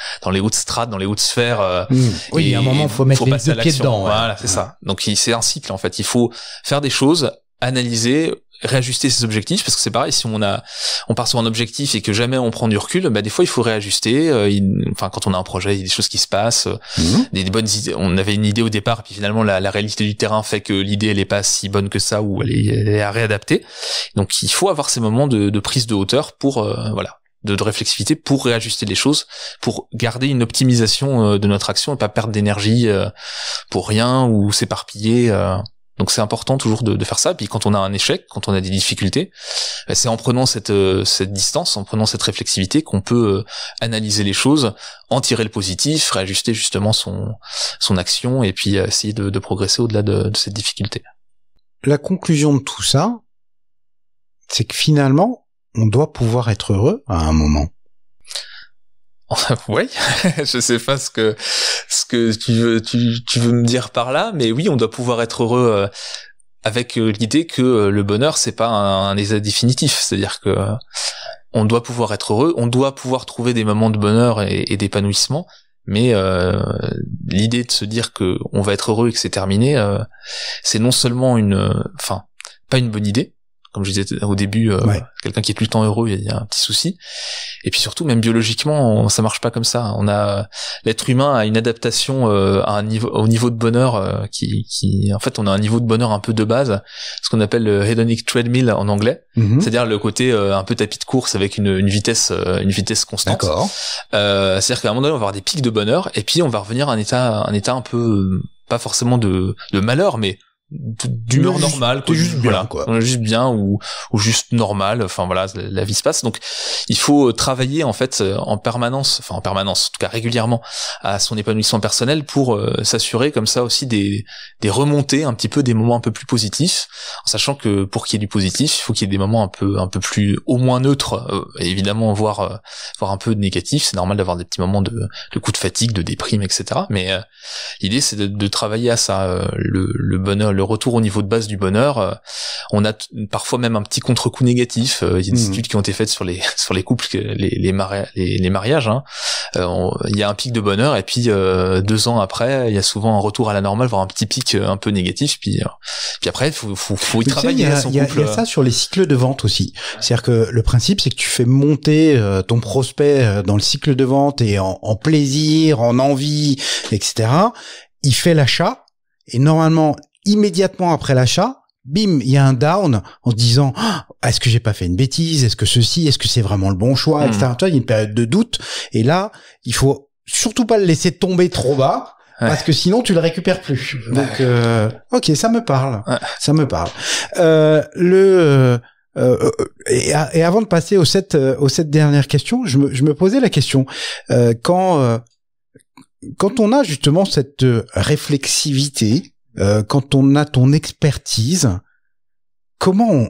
hautes strates, dans les hautes sphères. Oui, il y a un moment, faut mettre les deux pieds dedans. Voilà, c'est ça. Donc c'est un cycle en fait. Il faut faire des choses, analyser, réajuster ses objectifs, parce que c'est pareil, si on part sur un objectif et que jamais on prend du recul, des fois il faut réajuster. Quand on a un projet, il y a des choses qui se passent, des bonnes idées. On avait une idée au départ, et puis finalement la réalité du terrain fait que l'idée elle est pas si bonne que ça, ou elle est à réadapter. Donc il faut avoir ces moments de prise de hauteur pour de réflexivité, pour réajuster les choses, pour garder une optimisation de notre action et pas perdre d'énergie pour rien ou s'éparpiller. Donc c'est important toujours de faire ça. Puis quand on a un échec, quand on a des difficultés, c'est en prenant cette distance, en prenant cette réflexivité qu'on peut analyser les choses, en tirer le positif, réajuster justement son action et puis essayer de progresser au-delà de cette difficulté. La conclusion de tout ça, c'est que finalement, on doit pouvoir être heureux à un moment. Oui, je sais pas ce que tu veux me dire par là, mais oui, on doit pouvoir être heureux avec l'idée que le bonheur c'est pas un état définitif, c'est-à-dire que on doit pouvoir être heureux, on doit pouvoir trouver des moments de bonheur et d'épanouissement, mais l'idée de se dire que on va être heureux et que c'est terminé, c'est non seulement pas une bonne idée. Comme je disais au début, quelqu'un qui est tout le temps heureux, il y a un petit souci. Et puis surtout, même biologiquement, ça marche pas comme ça. L'être humain a une adaptation au niveau de bonheur qui en fait, on a un niveau de bonheur un peu de base, ce qu'on appelle le hedonic treadmill en anglais, c'est-à-dire le côté un peu tapis de course avec une vitesse constante. D'accord. C'est-à-dire qu'à un moment donné, on va avoir des pics de bonheur, et puis on va revenir à un état un peu pas forcément de malheur, mais d'humeur normale, quoi, juste bien, quoi. Juste bien ou juste normal. Enfin voilà, la vie se passe. Donc il faut travailler en fait en permanence, en tout cas régulièrement, à son épanouissement personnel pour s'assurer comme ça aussi des remontées, un petit peu des moments un peu plus positifs, en sachant que pour qu'il y ait du positif, il faut qu'il y ait des moments un peu plus au moins neutres, évidemment voire un peu négatifs. C'est normal d'avoir des petits moments de coups de fatigue, de déprime, etc. Mais l'idée c'est de travailler à ça, le bonheur, le retour au niveau de base du bonheur. On a parfois même un petit contre-coup négatif. Il y a des études qui ont été faites sur les couples, les mariages. Il y a un pic de bonheur, et puis 2 ans après, il y a souvent un retour à la normale, voire un petit pic un peu négatif. Puis après, il faut y travailler. Il y a ça sur les cycles de vente aussi. C'est-à-dire que le principe, c'est que tu fais monter ton prospect dans le cycle de vente et en plaisir, en envie, etc. Il fait l'achat, et normalement, immédiatement après l'achat, bim, il y a un down en se disant est-ce que j'ai pas fait une bêtise, est-ce que c'est vraiment le bon choix, etc. Tu vois, il y a une période de doute, et là il faut surtout pas le laisser tomber trop bas, parce que sinon tu le récupères plus. Donc ok, ça me parle. Et avant de passer aux 7 dernières questions, je me posais la question, quand on a justement cette réflexivité, quand on a ton expertise, comment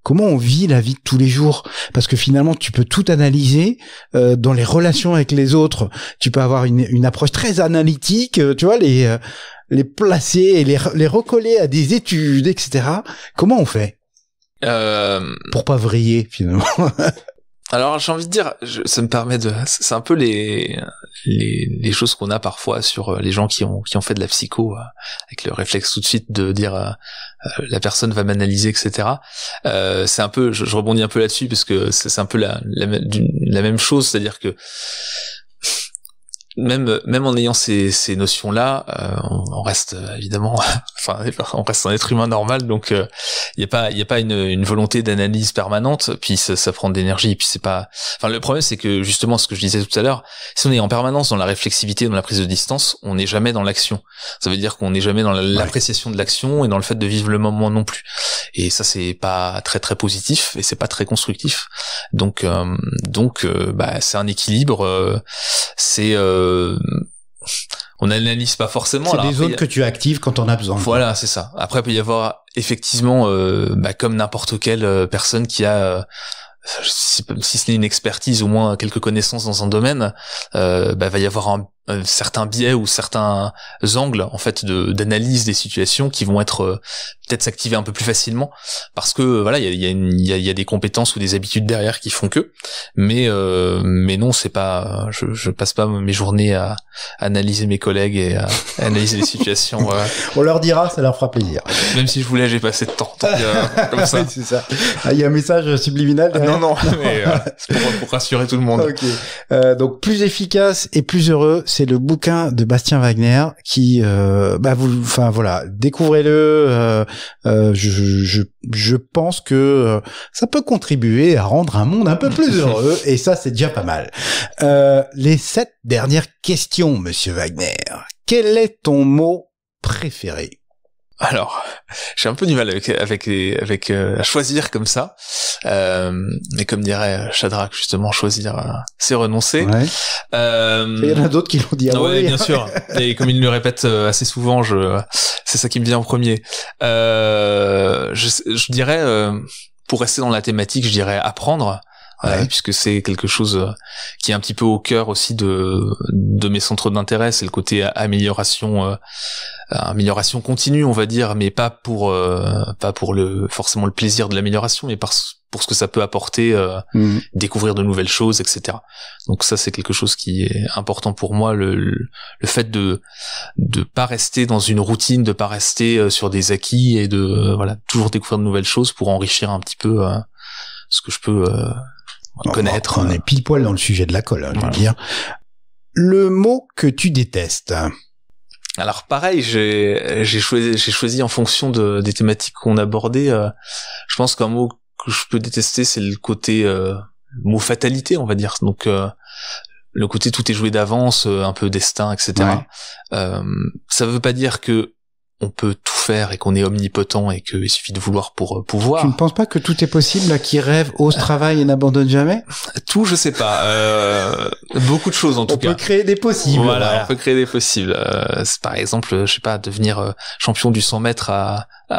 on vit la vie de tous les jours? Parce que finalement, tu peux tout analyser dans les relations avec les autres. Tu peux avoir une approche très analytique, tu vois, les placer et les recoller à des études, etc. Comment on fait pour pas vriller finalement? Alors j'ai envie de dire, ça me permet c'est un peu les choses qu'on a parfois sur les gens qui ont fait de la psycho, avec le réflexe tout de suite de dire la personne va m'analyser, etc. C'est un peu, je rebondis un peu là-dessus parce que c'est un peu la même chose, c'est-à-dire que même en ayant ces notions-là, on reste évidemment, on reste un être humain normal, donc il y a pas une volonté d'analyse permanente, puis ça prend de l'énergie, puis c'est pas. Enfin, le problème c'est que justement ce que je disais tout à l'heure, si on est en permanence dans la réflexivité, dans la prise de distance, on n'est jamais dans l'action. Ça veut dire qu'on n'est jamais dans l'appréciation de l'action et dans le fait de vivre le moment non plus. Et ça c'est pas très très positif et c'est pas très constructif. Donc c'est un équilibre. On n'analyse pas forcément. C'est des zones que tu actives quand on a besoin. Voilà, c'est ça. Après, il peut y avoir effectivement, comme n'importe quelle personne qui a, si ce n'est une expertise, au moins quelques connaissances dans un domaine, va y avoir certains biais ou certains angles en fait d'analyse des situations qui vont être peut-être s'activer un peu plus facilement parce que voilà il y a des compétences ou des habitudes derrière qui font que mais non c'est pas je passe pas mes journées à analyser mes collègues et à analyser les situations on leur dira, ça leur fera plaisir, même si je voulais j'ai pas assez de temps donc, comme ça. C'est ça. Il y a un message subliminal derrière. Non mais c'est pour rassurer tout le monde. Okay. Donc plus efficace et plus heureux, c'est le bouquin de Bastien Wagner qui enfin voilà, découvrez-le. Je pense que ça peut contribuer à rendre un monde un peu plus heureux et ça c'est déjà pas mal. Les 7 dernières questions, monsieur Wagner. Quel est ton mot préféré? Alors, j'ai un peu du mal avec à choisir comme ça. Mais comme dirait Shadrach, justement, choisir, c'est renoncer. Ouais. Il y en a d'autres qui l'ont dit. Ouais, bien sûr. Et comme il le répète assez souvent, c'est ça qui me vient en premier. Je dirais, pour rester dans la thématique, je dirais apprendre. Ouais. Puisque c'est quelque chose qui est un petit peu au cœur aussi de mes centres d'intérêt, c'est le côté amélioration continue, on va dire, mais pas pour forcément le plaisir de l'amélioration, mais pour ce que ça peut apporter, découvrir de nouvelles choses, etc. Donc ça c'est quelque chose qui est important pour moi, le fait de pas rester dans une routine, de pas rester sur des acquis et de toujours découvrir de nouvelles choses pour enrichir un petit peu ce que je peux connaître. On est pile poil dans le sujet de la colle, je veux dire. Le mot que tu détestes. Alors pareil, j'ai choisi en fonction des thématiques qu'on abordait. Je pense qu'un mot que je peux détester, c'est le côté mot fatalité, on va dire. Donc le côté tout est joué d'avance, un peu destin, etc. Ouais. Ça veut pas dire que on peut tout faire et qu'on est omnipotent et qu'il suffit de vouloir pour pouvoir. Tu ne penses pas que tout est possible, là, qui rêve, ose, travaille et n'abandonne jamais? Tout, je sais pas. Beaucoup de choses, en tout cas. On peut créer des possibles. Voilà, on peut créer des possibles. Par exemple, je sais pas, devenir champion du 100 mètres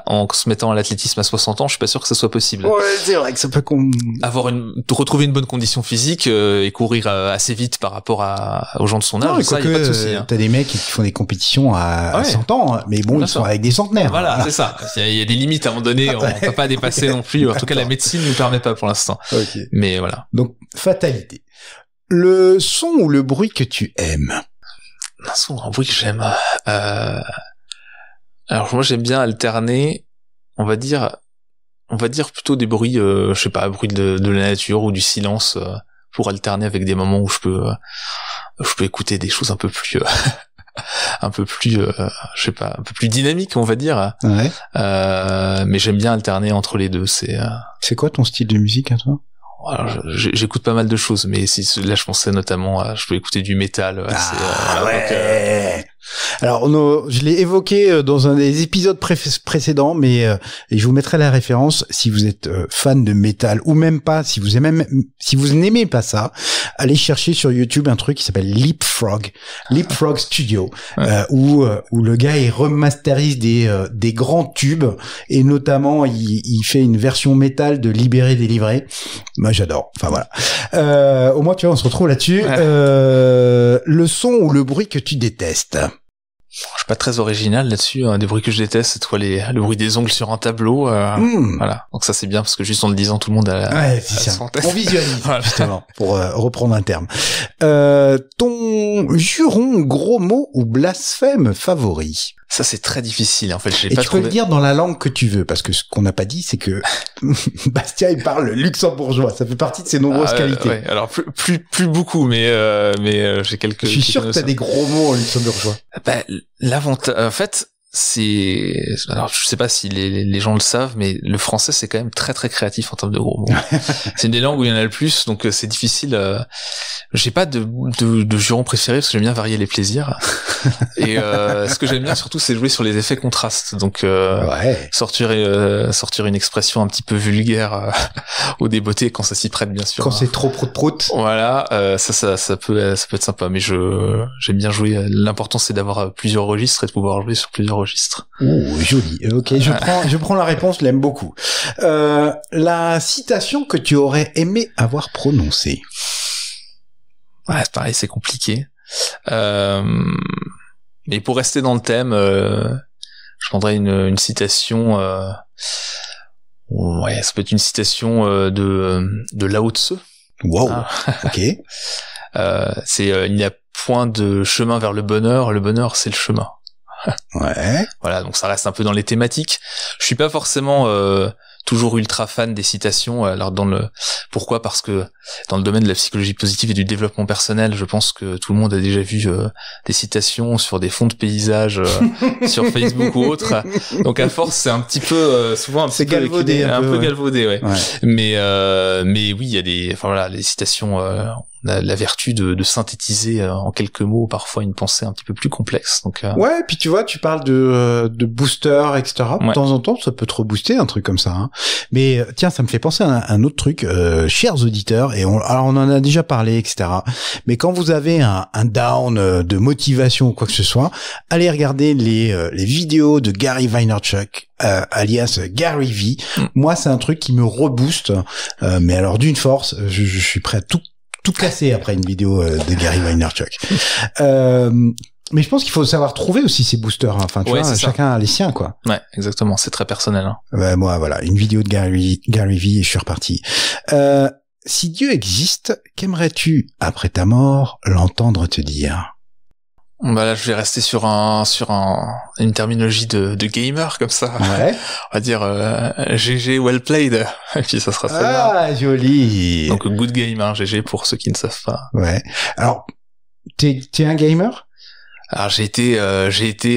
en se mettant à l'athlétisme à 60 ans, je suis pas sûr que ça soit possible. Ouais, c'est vrai que ça peut retrouver une bonne condition physique et courir assez vite par rapport aux gens de son âge, non, ça, y a pas de souci. T'as des mecs qui font des compétitions à 100 ans, mais bon, ils sont avec des centenaires. Voilà, c'est ça. Il y a des limites à un moment donné, on peut pas dépasser non plus. En tout cas, la médecine ne nous permet pas pour l'instant. Okay. Mais voilà. Donc, fatalité. Le son ou le bruit que tu aimes? Un son ou un bruit que j'aime. Alors moi j'aime bien alterner, on va dire plutôt des bruits, je sais pas, bruit de la nature ou du silence, pour alterner avec des moments où je peux écouter des choses un peu plus je sais pas, un peu plus dynamiques, on va dire. Ouais. Mais j'aime bien alterner entre les deux. C'est quoi ton style de musique à toi? Alors, j'écoute pas mal de choses, mais là je pensais notamment je peux écouter du métal. Ouais. Alors, je l'ai évoqué dans un des épisodes précédents, mais et je vous mettrai la référence si vous êtes fan de métal ou même pas, si vous n'aimez pas ça, allez chercher sur YouTube un truc qui s'appelle Leapfrog Studio, où le gars il remasterise des grands tubes et notamment il fait une version métal de Libéré délivré. Moi j'adore. Enfin voilà. Au moins tu vois on se retrouve là-dessus. Ouais. Le son ou le bruit que tu détestes? Je suis pas très original là-dessus. Des bruits que je déteste, c'est toi le bruit des ongles sur un tableau. Voilà. Donc ça c'est bien parce que juste en le disant, tout le monde a son tête. On visualise voilà. Justement pour reprendre un terme. Ton juron, gros mot ou blasphème favori? Ça c'est très difficile en fait. Tu peux le dire dans la langue que tu veux parce que ce qu'on n'a pas dit c'est que Bastien il parle luxembourgeois. Ça fait partie de ses nombreuses qualités. Ouais. Alors plus beaucoup, mais j'ai quelques. Je suis sûr que t'as des gros mots en luxembourgeois. L'avantage, en fait, alors je sais pas si les gens le savent, mais le français c'est quand même très très créatif en termes de gros mots. C'est une des langues où il y en a le plus, donc c'est difficile. J'ai pas de juron préféré parce que j'aime bien varier les plaisirs. Et ce que j'aime bien surtout c'est jouer sur les effets contrastes. Donc sortir une expression un petit peu vulgaire ou des beautés quand ça s'y prête bien sûr. Quand c'est trop prout. Voilà, ça peut être sympa. Mais j'aime bien jouer. L'important c'est d'avoir plusieurs registres et de pouvoir jouer sur plusieurs registres. Oh, joli. Ok, je prends la réponse, je l'aime beaucoup. La citation que tu aurais aimé avoir prononcée? Ouais, c'est pareil, c'est compliqué. Et pour rester dans le thème, je prendrais une citation. Ouais, ça peut être une citation de Lao Tse. Wow. Ok. C'est il n'y a point de chemin vers le bonheur c'est le chemin. Ouais. Voilà, donc ça reste un peu dans les thématiques. Je suis pas forcément toujours ultra fan des citations. Alors pourquoi ? Parce que dans le domaine de la psychologie positive et du développement personnel, je pense que tout le monde a déjà vu des citations sur des fonds de paysages sur Facebook ou autre. Donc à force, c'est un petit peu souvent un petit peu galvaudé, un peu galvaudé, ouais. Mais oui, il y a les citations. On a la vertu de synthétiser en quelques mots parfois une pensée un petit peu plus complexe. Donc ouais, puis tu vois, tu parles de booster, etc. De temps en temps, ça peut te rebooster un truc comme ça. Hein. Mais tiens, ça me fait penser à un autre truc, chers auditeurs. Et on en a déjà parlé, etc. Mais quand vous avez un down de motivation ou quoi que ce soit, allez regarder les vidéos de Gary Vaynerchuk. Alias Gary V. Moi, c'est un truc qui me rebooste. Mais alors d'une force, je suis prêt à tout casser après une vidéo de Gary Vaynerchuk. Mais je pense qu'il faut savoir trouver aussi ces boosters. Hein. Enfin, tu vois, chacun a les siens, quoi. Ouais, exactement. C'est très personnel. Hein. Moi, voilà, une vidéo de Gary V et je suis reparti. Si Dieu existe, qu'aimerais-tu, après ta mort, l'entendre te dire ? Bah là, je vais rester sur une terminologie de gamer comme ça. Ouais. On va dire GG well played. Et puis ça sera très bien. Ah, joli. Donc good game, hein, GG pour ceux qui ne savent pas. Ouais. Alors, t'es un gamer ? Alors j'ai été gamer.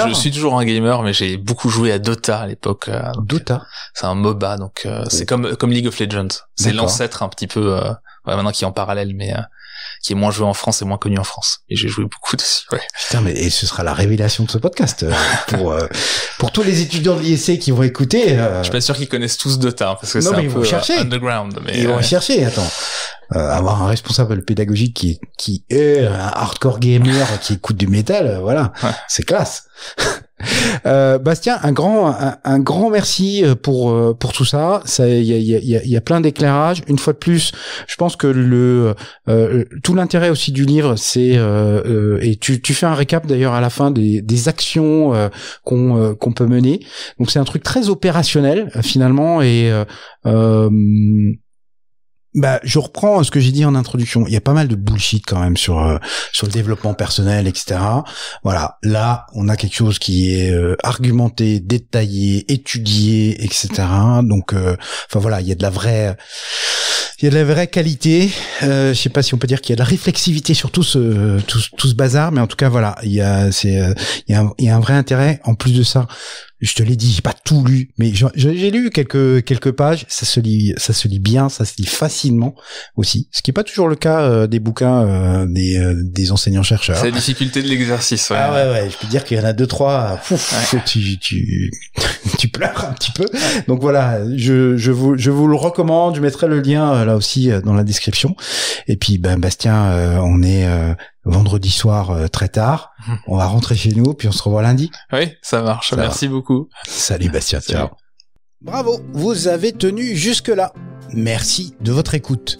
Je suis toujours un gamer, mais j'ai beaucoup joué à Dota à l'époque. Dota. C'est un MOBA, donc c'est comme League of Legends. C'est l'ancêtre un petit peu maintenant qui est en parallèle, mais qui est moins joué en France et moins connu en France. Et j'ai joué beaucoup dessus, ouais. Putain, mais et ce sera la révélation de ce podcast pour tous les étudiants de l'ISC qui vont écouter. Je suis pas sûr qu'ils connaissent tous Dota, parce que c'est un peu underground. Mais ils vont chercher, attends. Avoir un responsable pédagogique qui est un hardcore gamer qui écoute du métal, voilà, ouais. C'est classe. Bastien, un grand merci pour tout ça. Il y a plein d'éclairages. Une fois de plus, je pense que tout l'intérêt aussi du livre, c'est et tu fais un récap d'ailleurs à la fin des actions qu'on peut mener. Donc c'est un truc très opérationnel finalement et je reprends ce que j'ai dit en introduction. Il y a pas mal de bullshit quand même sur le développement personnel, etc. Voilà. Là, on a quelque chose qui est argumenté, détaillé, étudié, etc. Donc, voilà, il y a de la vraie qualité. Je sais pas si on peut dire qu'il y a de la réflexivité sur tout ce bazar, mais en tout cas, voilà, il y a un vrai intérêt. En plus de ça, je te l'ai dit, j'ai pas tout lu, mais j'ai lu quelques pages. Ça se lit bien, ça se lit facilement aussi, ce qui est pas toujours le cas des bouquins des enseignants chercheurs. C'est la difficulté de l'exercice. Ouais. Ah ouais, je peux dire qu'il y en a 2-3. Ouais. Tu pleures un petit peu. Donc voilà, je vous le recommande. Je mettrai le lien là aussi dans la description. Et puis Bastien, on est vendredi soir très tard. On va rentrer chez nous, puis on se revoit lundi. Oui, ça marche. Merci beaucoup. Salut Bastien, ciao. Bravo, vous avez tenu jusque-là. Merci de votre écoute.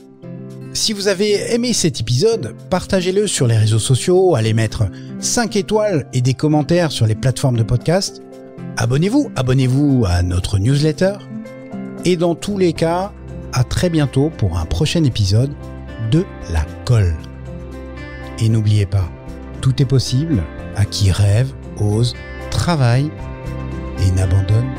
Si vous avez aimé cet épisode, partagez-le sur les réseaux sociaux, allez mettre 5 étoiles et des commentaires sur les plateformes de podcast. Abonnez-vous à notre newsletter. Et dans tous les cas, à très bientôt pour un prochain épisode de La Colle. Et n'oubliez pas, tout est possible à qui rêve, ose, travaille et n'abandonne